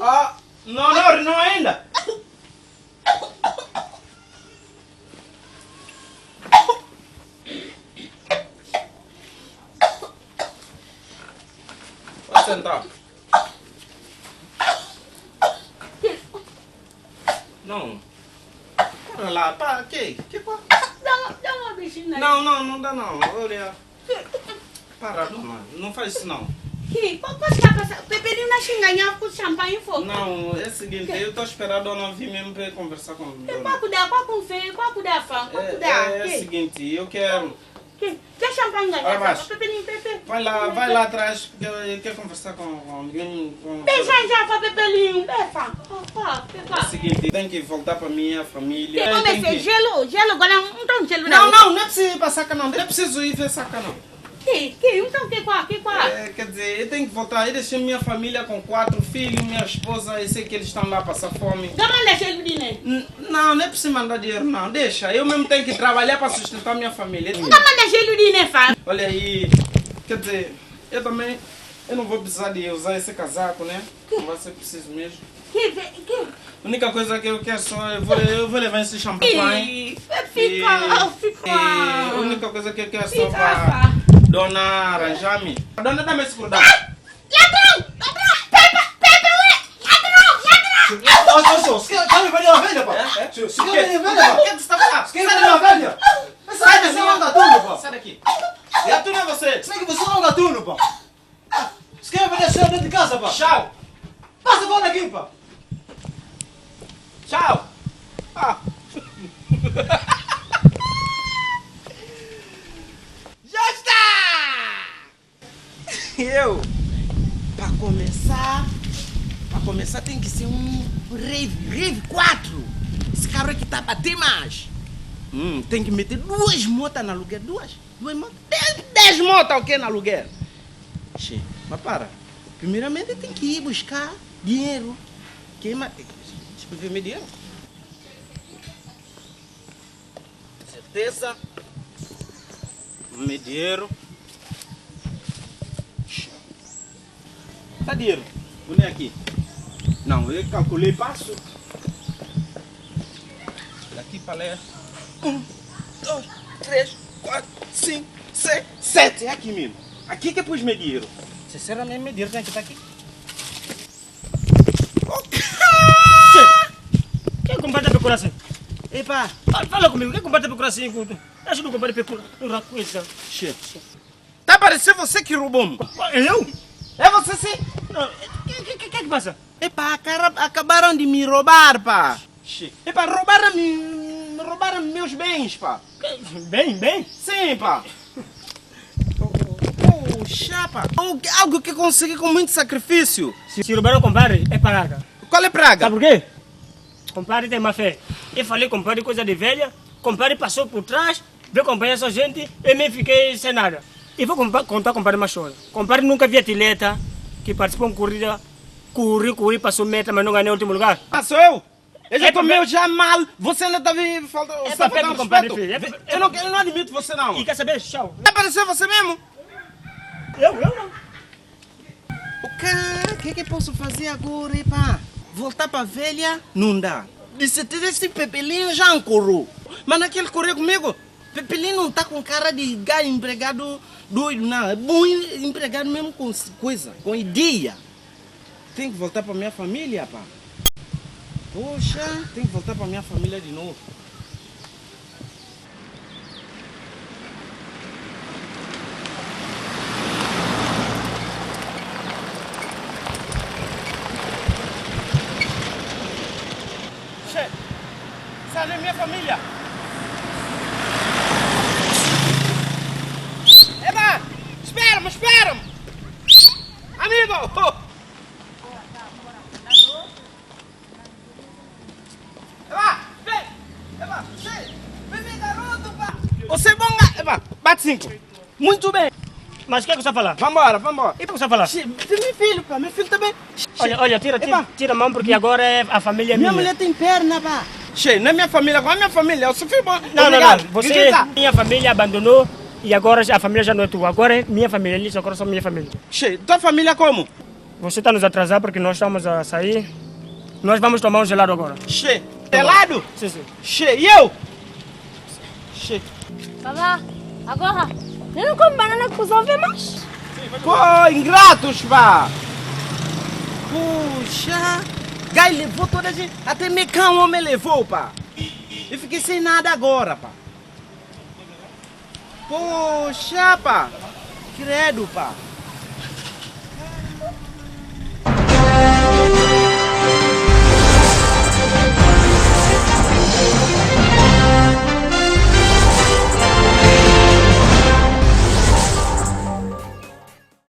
Ah, não ainda. Pode sentar. Não. Olha lá, pá, que pá? Dá uma beijinha. Não dá não. Olha. Para, dona. Não faz isso não. Que? Qual está passando? Pepelinho na xinganha com champanhe fogo. Não, é o seguinte, eu estou esperando a dona vir mesmo para conversar com ela. Qual cuidar, qual com feio, qual cuidar, fã? Qual cuidar? É o seguinte, eu quero... Quer champanhe ganhar? Pepelinho, Pepe. Vai lá atrás, porque eu quero conversar com alguém. Deixa já, fã, Pepelinho. Pepa. É o seguinte, tem que voltar para minha família. Comecei, gelo, agora não tem gelo. Não é preciso ir para saca não, não é preciso ir para saca não. Então, que qual? Quer dizer, eu tenho que voltar. Eu deixei minha família com 4 filhos, minha esposa, eu sei que eles estão lá a passar fome. Não manda dinheiro? Não é preciso mandar dinheiro, não. Deixa, eu mesmo tenho que trabalhar para sustentar minha família. Não manda dinheiro, fã. Olha aí, quer dizer, eu não vou precisar de usar esse casaco, né? Não vai ser preciso mesmo. A única coisa que eu quero só, eu vou levar esse champanhe. Fica. A única coisa que eu quero só para dona arranjar-me. Dona, dá-me esse cordão. Ladrão! Ladrão! Você quer vender uma velha, pá? Você quer vender uma velha, pá? O que você está falando? Você quer vender uma velha? Sai daqui, não é um gatuno, pá! Sai daqui. Gatuno é você. Sai que você não é um gatuno, pá! Você quer vender cheiro dentro de casa, pá? Tchau. Passa fora daqui, pá! Tchau. Já está! Eu, para começar tem que ser um rave 4. Esse cabra aqui tá a bater mais. Tem que meter 2 motas no aluguel, 2 motas. 10 motas o que no aluguel? Che, mas para. Primeiramente tem que ir buscar dinheiro. Deixa eu ver meu dinheiro. Certeza. Meu dinheiro. Tá dinheiro? Olha aqui. Não, eu calculei passo. Daqui para lá. 1, 2, 3, 4, 5, 6, 7. É aqui mesmo. Aqui que pus meu dinheiro. Sinceramente, meu dinheiro tem que estar aqui. Quem combate a procuração? Epa! Fala comigo, quem combate a procuração? Acho que não combate a procuração. Tá parecendo você que roubou-me? Eu? É você sim? O que passa? Epa, acabaram de me roubar, pá. Epa, roubaram meus bens, pá. Bem? Sim, pá. Chapa. Algo que consegui com muito sacrifício. Se roubaram o compadre, é praga. Qual é praga? Sabe por quê? Compadre tem má fé. Eu falei compadre coisa de velha, compadre passou por trás, veio acompanhar essa gente, eu me fiquei sem nada. E vou contar compadre mais coisa. Compadre nunca viu atleta que participou de uma corrida, corri, passou meta, mas não ganhou o último lugar. Ah, sou eu? Eu já comeu já mal, você ainda está vivo, falta papel, compadre, filho. Eu não admito você não. E quer saber? Tchau. Apareceu você mesmo? Eu não. O que posso fazer agora, pá? Voltar para a velha? Não dá. De certeza esse Pepelinho já ancorou. Mas naquele correr comigo, Pepelinho não tá com cara de gajo empregado doido, não. É bom empregado mesmo com coisa, com ideia. Tem que voltar para minha família, pá. Poxa, tem que voltar para minha família de novo. Essa é minha família. Eba! Espera-me! Amigo! Vem, garoto, pá! Você é bom, Eba! Bate 5. Muito bem. Mas o que é que você vai falar? Vambora. E o que você vai falar? Meu filho, pá, meu filho também. Olha, tira a mão porque agora a família é minha. Minha mulher tem perna, pá. Che, não é minha família, agora é minha família. Eu sou filho bom. Não. Você, minha família abandonou e agora a família já não é tua. Agora é minha família, eles agora são minha família. Che, tua família como? Você está nos atrasar porque nós estamos a sair. Nós vamos tomar um gelado agora. Che, gelado? Sim. Che, e eu? Che. Babá, agora, eu não como banana com os ovos mais. Pô, ingratos, pá. Puxa. Gai levou toda a gente, até mecão o homem levou, pá. Eu fiquei sem nada agora, pá. Poxa, pá. Credo, pá.